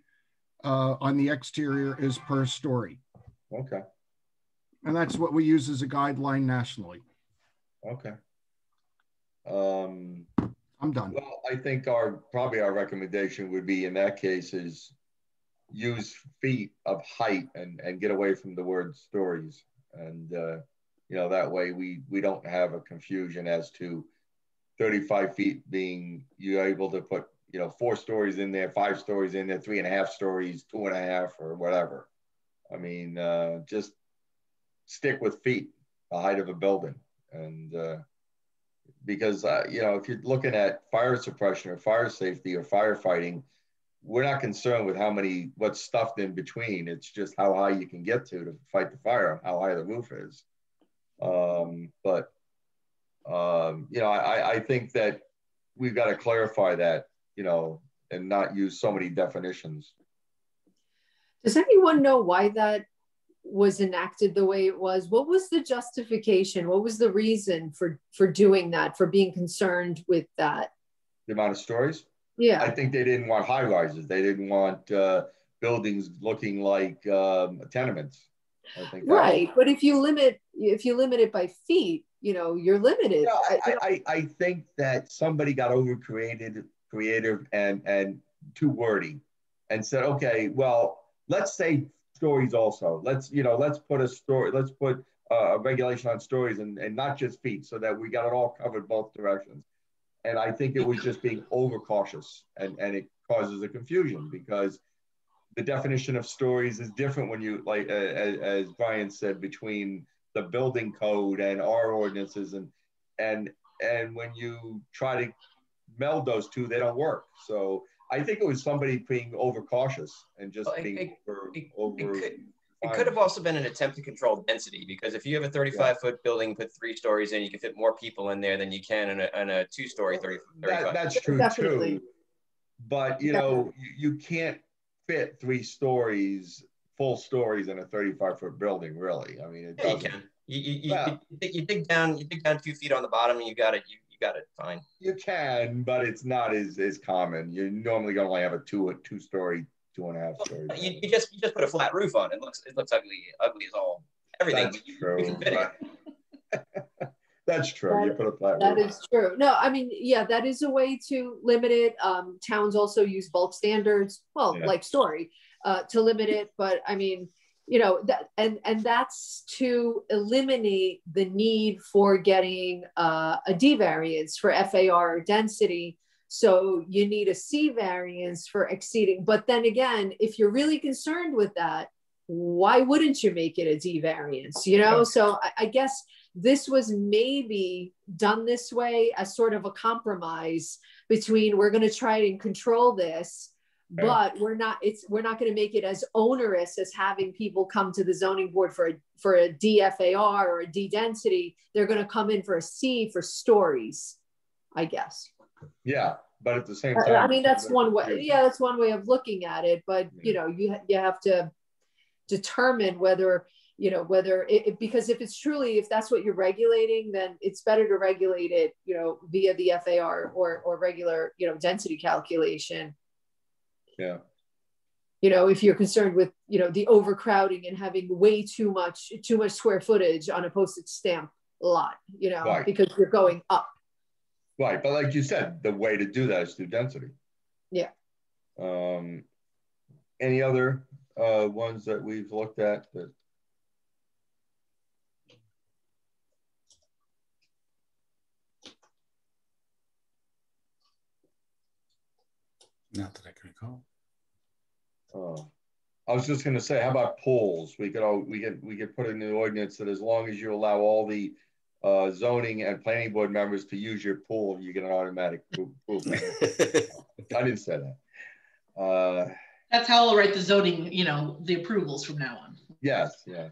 on the exterior is per story. Okay. And that's what we use as a guideline nationally. Okay. I'm done. Well, I think probably our recommendation would be in that case is use feet of height and get away from the word stories. And, that way we don't have a confusion as to 35 feet being you're able to put, 4 stories in there, 5 stories in there, 3.5 stories, 2.5 or whatever. I mean, just stick with feet, the height of a building. And because, if you're looking at fire suppression or fire safety or firefighting, we're not concerned with what's stuffed in between. It's just how high you can get to fight the fire, how high the roof is. I think that we've got to clarify that, and not use so many definitions. Does anyone know why that was enacted the way it was? What was the justification? What was the reason for doing that, for being concerned with that? The amount of stories? Yeah. I think they didn't want high rises. They didn't want buildings looking like tenements. I think right. But if you limit it by feet, you're limited. Yeah, I think that somebody got over creative and too wordy and said, okay, well, let's say stories also. Let's put a regulation on stories and not just feet, so that we got it all covered both directions. And I think it was just being overcautious, and it causes a confusion because the definition of stories is different when you, like, as Brian said, between the building code and our ordinances, and when you try to meld those two, they don't work. So I think it was somebody being overcautious and just being over It could have also been an attempt to control density, because if you have a 35-foot building, put 3 stories in, you can fit more people in there than you can in a 2-story 35. That's true too. But you know, you can't fit 3 stories, full stories in a 35-foot building, really. I mean, it doesn't. You can. You dig down 2 feet on the bottom, and you got it. You got it fine. You can, but it's not as common. You're normally going to only have a 2-story, 2.5 story. You just put a flat roof on it. It looks ugly as all everything. That's true. You can fit it. That's true. You put a flat roof. That is true. No, I mean, yeah, that is a way to limit it. Towns also use bulk standards, like Story, to limit it. But I mean, you know, and that's to eliminate the need for getting a D variance for FAR or density. So you need a C variance for exceeding. But then again, if you're really concerned with that, why wouldn't you make it a D variance? You know, so I guess this was maybe done this way as sort of a compromise between, we're going to try and control this, but we're not going to make it as onerous as having people come to the zoning board for a DFAR or a D density. They're going to come in for a C for stories, I guess. Yeah, but at the same time, I mean, that's one way. Yeah, that's one way of looking at it. But you know, you have to determine whether, you know, because if that's what you're regulating, then it's better to regulate it, you know, via the FAR or regular, you know, density calculation. Yeah. You know, if you're concerned with, you know, the overcrowding and having way too much square footage on a postage stamp lot, you know, because you're going up. Right, but like you said, the way to do that is through density. Yeah. Any other ones that we've looked at that? Not that I can recall. Oh, I was just going to say, how about pools? We could put in the ordinance that as long as you allow all the zoning and planning board members to use your pool, you get an automatic pool. I didn't say that. That's how I'll write the zoning, you know, the approvals from now on. Yes, yeah.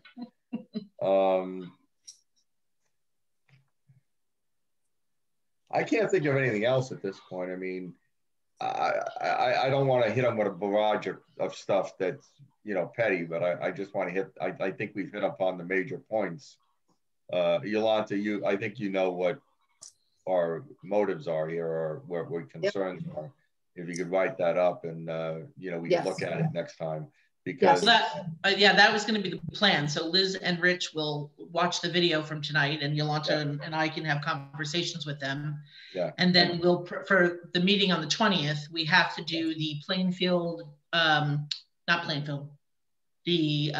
I can't think of anything else at this point. I mean, I don't want to hit them with a barrage of stuff that's, you know, petty, but I just want to hit, I think we've hit upon the major points. Yolanta, I think you know what our motives are here, or what concerns are. If you could write that up, and you know, we can look at it next time, because that was going to be the plan. So Liz and Rich will watch the video from tonight, and Yolanta and I can have conversations with them. Yeah. And then for the meeting on the 20th, we have to do the Plainfield, not Plainfield, the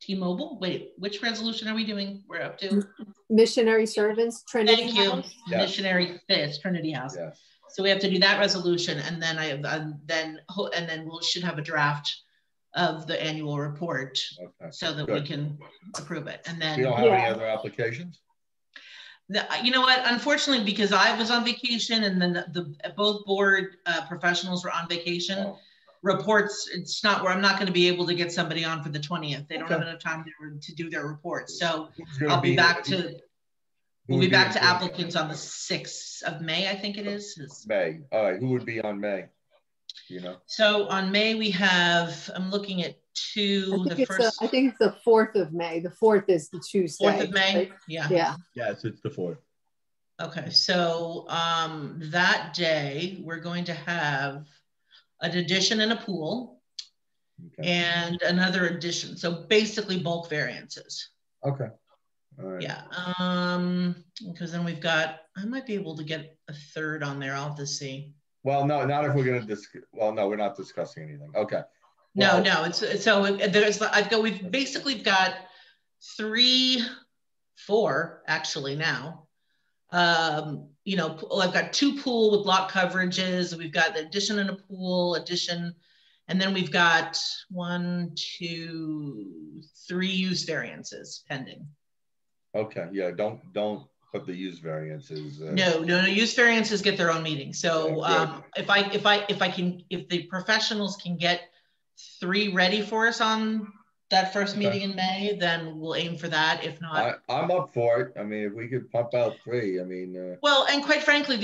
T-Mobile. Wait, which resolution are we doing? We're up to missionary servants, Trinity. Thank you. House. Yes. Missionary Fist, Trinity House. Yes. So we have to do that resolution, and then we should have a draft of the annual report, so that we can approve it. And then we don't have any other applications. You know what? Unfortunately, because I was on vacation, and then both board professionals were on vacation. Oh. Reports, it's not where I'm not going to be able to get somebody on for the 20th. They don't have enough time to do their reports. So I'll be back to. We'll be back to applicants on the 6th of May, I think it is. May. All right. Who would be on May? You know. So on May we have. I'm looking at two. I think it's the 4th of May. The 4th is the Tuesday. 4th of May. Right? Yeah. Yeah. Yes, it's the 4th. Okay. So that day we're going to have an addition and a pool, and another addition. So basically bulk variances. Okay. All right. Yeah. Because then we've got, I might be able to get a third on there. I'll have to see. Well, no, not if we're going to discuss. Well, no, we're not discussing anything. Okay. Well, no, it's so we've basically got 4 actually now. You know, I've got 2 pool with lot coverages. We've got the addition and a pool addition. And then we've got 1, 2, 3 use variances pending. Okay. Yeah. Don't put the use variances. No. Use variances get their own meeting. So if the professionals can get 3 ready for us on that first meeting in May, then we'll aim for that. If not, I'm up for it. I mean, if we could pump out 3, I mean. Well, and quite frankly,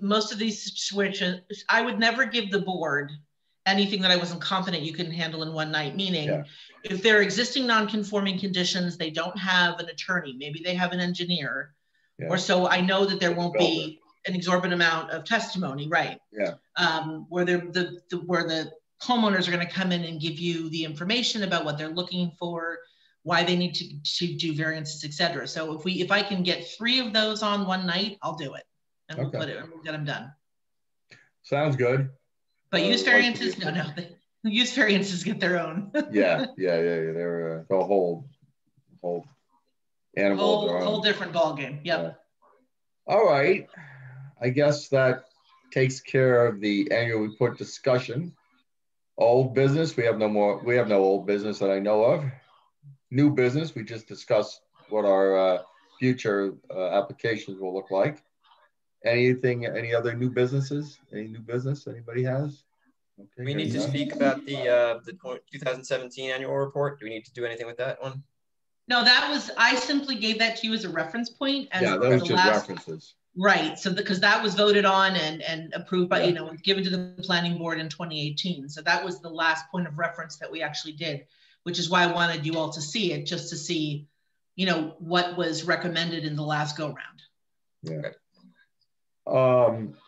most of these switches, I would never give the board anything that I wasn't confident you can handle in one night, meaning if they're existing non-conforming conditions, they don't have an attorney, maybe they have an engineer, or so I know that there won't be an exorbitant amount of testimony, right? Yeah. Where the homeowners are going to come in and give you the information about what they're looking for, why they need to do variances, et cetera. So if I can get 3 of those on one night, I'll do it, and we'll put it and we'll get them done. Sounds good. But use variances, no, use variances get their own. yeah. They're a whole animal. Whole different ball game. Yep. Yeah. All right. I guess that takes care of the annual report discussion. Old business, we have no old business that I know of. New business, we just discussed what our future applications will look like. Any other new businesses? Any new business anybody has? Okay, we need to speak about the 2017 annual report. Do we need to do anything with that one? No, I simply gave that to you as a reference point. As those just references. Right, so because that was voted on and approved by, given to the planning board in 2018. So that was the last point of reference that we actually did, which is why I wanted you all to see it, just to see, what was recommended in the last go round. Yeah.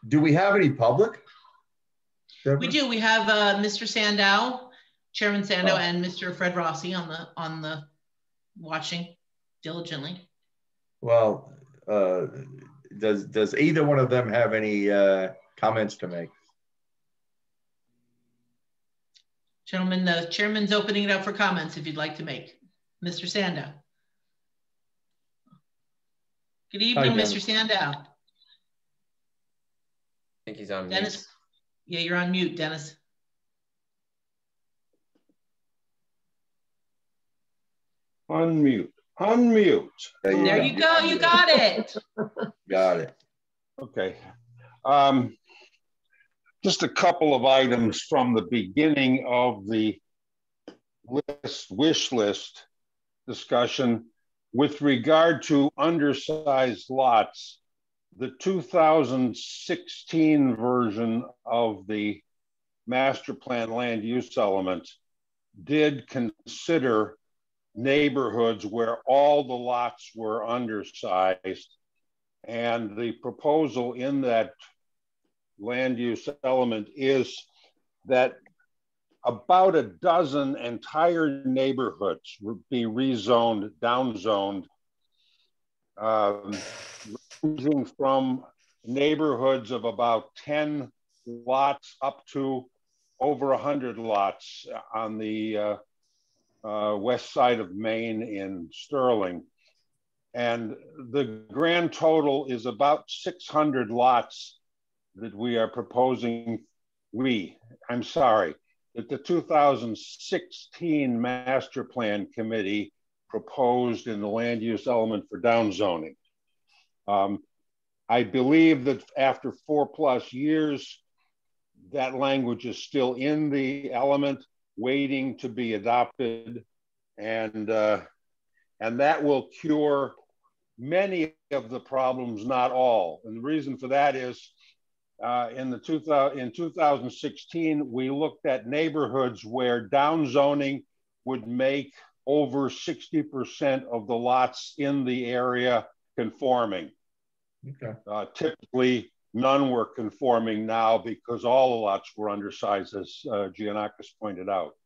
Do we have any public? We do. We have Mr. Sandow, Chairman Sandow, and Mr. Fred Rossi on the watching diligently. Well, does either one of them have any comments to make? Gentlemen, the chairman's opening it up for comments if you'd like to make. Mr. Sandow. Good evening, Mr. Sandow. I think he's on Dennis. Mute. Yeah, you're on mute, Dennis. Unmute. There you go. You got it. Got it. Okay. Just a couple of items from the beginning of the wish list discussion with regard to undersized lots. The 2016 version of the master plan land use element did consider neighborhoods where all the lots were undersized, and the proposal in that land use element is that about a dozen entire neighborhoods would be rezoned, downzoned, ranging from neighborhoods of about 10 lots up to over 100 lots on the west side of Maine in Sterling. And the grand total is about 600 lots that we are proposing, that the 2016 Master Plan Committee proposed in the land use element for downzoning. I believe that after 4+ years, that language is still in the element, waiting to be adopted, and that will cure many of the problems, not all. And the reason for that is in 2016, we looked at neighborhoods where downzoning would make over 60% of the lots in the area conforming. Okay. Typically, none were conforming now because all the lots were undersized, as Giannakis pointed out.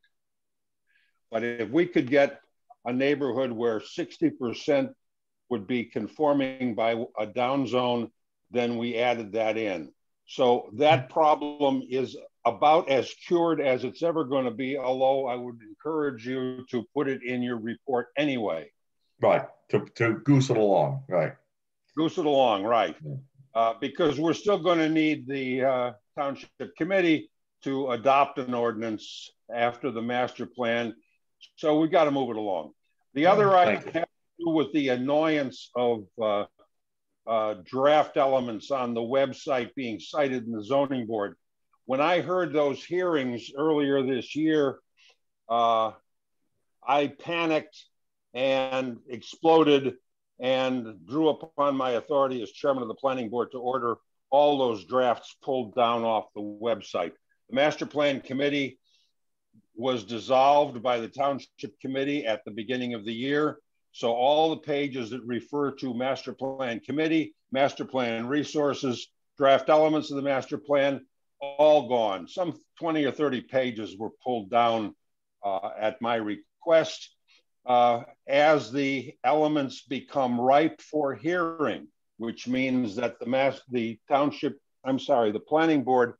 But if we could get a neighborhood where 60% would be conforming by a downzone, then we added that in. So that problem is about as cured as it's ever going to be, although I would encourage you to put it in your report anyway. Right, to goose it along, right. Goose it along, right. Because we're still going to need the Township Committee to adopt an ordinance after the master plan. So we've got to move it along. The other item has to do with the annoyance of draft elements on the website being cited in the zoning board. when I heard those hearings earlier this year, I panicked and exploded and drew upon my authority as chairman of the planning board to order all those drafts pulled down off the website. The master plan committee was dissolved by the township committee at the beginning of the year. So all the pages that refer to master plan committee, master plan resources, draft elements of the master plan, all gone. Some 20 or 30 pages were pulled down at my request. As the elements become ripe for hearing, which means that the planning board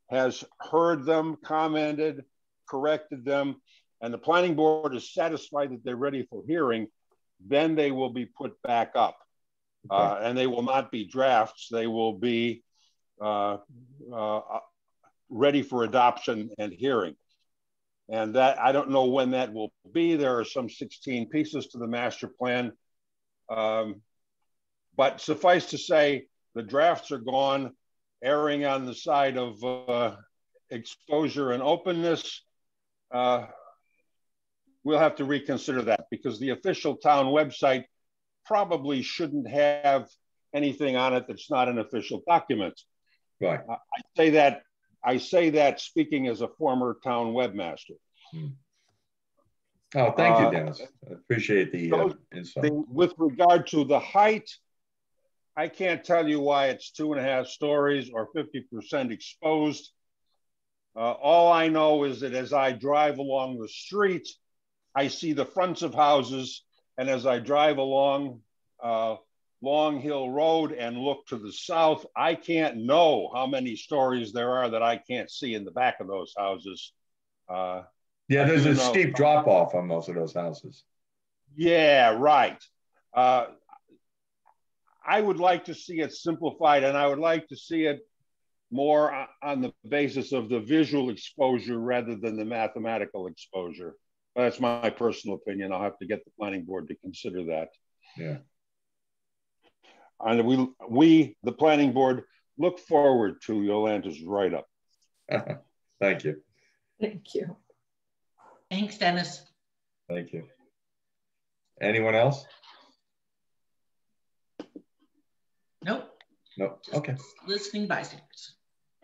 has heard them, commented, corrected them, and the planning board is satisfied that they're ready for hearing, then they will be put back up. Okay. And they will not be drafts, they will be ready for adoption and hearing. And that, I don't know when that will be. There are some 16 pieces to the master plan. But suffice to say, the drafts are gone, erring on the side of exposure and openness. We'll have to reconsider that because the official town website probably shouldn't have anything on it that's not an official document. Right. I say that speaking as a former town webmaster. Oh, thank you, Dennis. I appreciate the insight. With regard to the height, I can't tell you why it's 2.5 stories or 50% exposed. All I know is that as I drive along the street, I see the fronts of houses, and as I drive along Long Hill Road and look to the south, I can't know how many stories there are that I can't see in the back of those houses. Yeah, there's a steep drop off on most of those houses. Yeah, right. I would like to see it simplified, and I would like to see it more on the basis of the visual exposure rather than the mathematical exposure. That's my personal opinion. I'll have to get the planning board to consider that. Yeah. And we, the planning board, look forward to Yolanda's write-up. Thank you. Thank you. Thanks, Dennis. Thank you. Anyone else? Nope. Nope. Okay. Listening bystanders.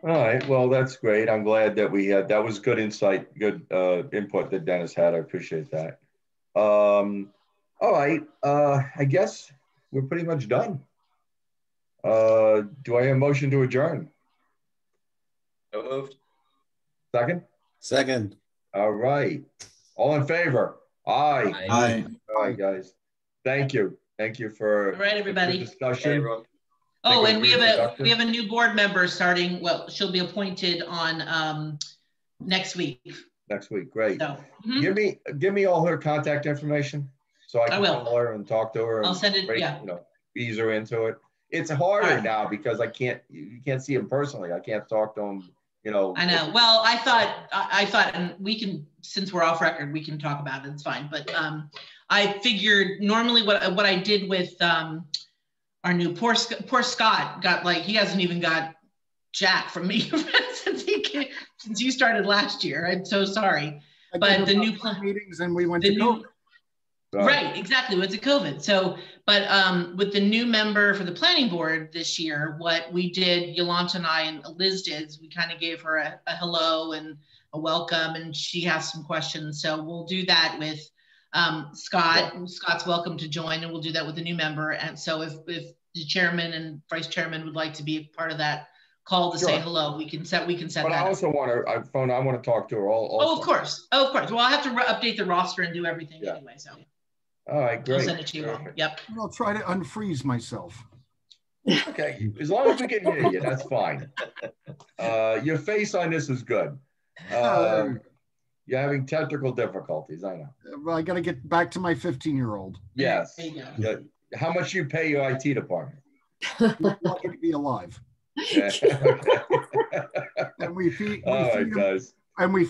All right. Well, that's great. I'm glad that we had, that was good insight, good input that Dennis had. I appreciate that. All right. I guess we're pretty much done. Do I have a motion to adjourn? So moved. Second? Second. All right. All in favor? Aye. Aye. All right, guys. Thank you. Thank you for all right, everybody. the discussion. Oh, and we have a new board member starting. Well, she'll be appointed on next week. Next week, great. So, give me all her contact information so I can call her and talk to her. I'll send it. Yeah. You know, ease her into it. It's harder now because you can't see him personally. I can't talk to him. You know. I know. Well, I thought, and we can, since we're off record, we can talk about it. It's fine. But I figured normally what I did with our new poor Scott got like, he hasn't even got jack from me since you started last year. I'm so sorry. But the new meetings and we went to COVID. Right, exactly. Went to COVID. So, but with the new member for the planning board this year, what we did, Yolanta and I and Liz did, is we kind of gave her a hello and a welcome, and she has some questions. So we'll do that with Scott. Yeah. Scott's welcome to join, and we'll do that with the new member. And so if the chairman and vice chairman would like to be a part of that call to say hello, we can set but that I also want to I want to talk to her also. Oh, of course. Well, I'll have to update the roster and do everything anyway. So. All right, great. I'll send it to you all. Yep. I'll try to unfreeze myself. Okay, as long as we can hear you, that's fine. Your face on this is good. You're having technical difficulties, I know. Well, I got to get back to my 15-year-old. Yes. Yeah. How much you pay your IT department? Lucky to be alive. Yeah. Okay. And we feed all right, guys. And we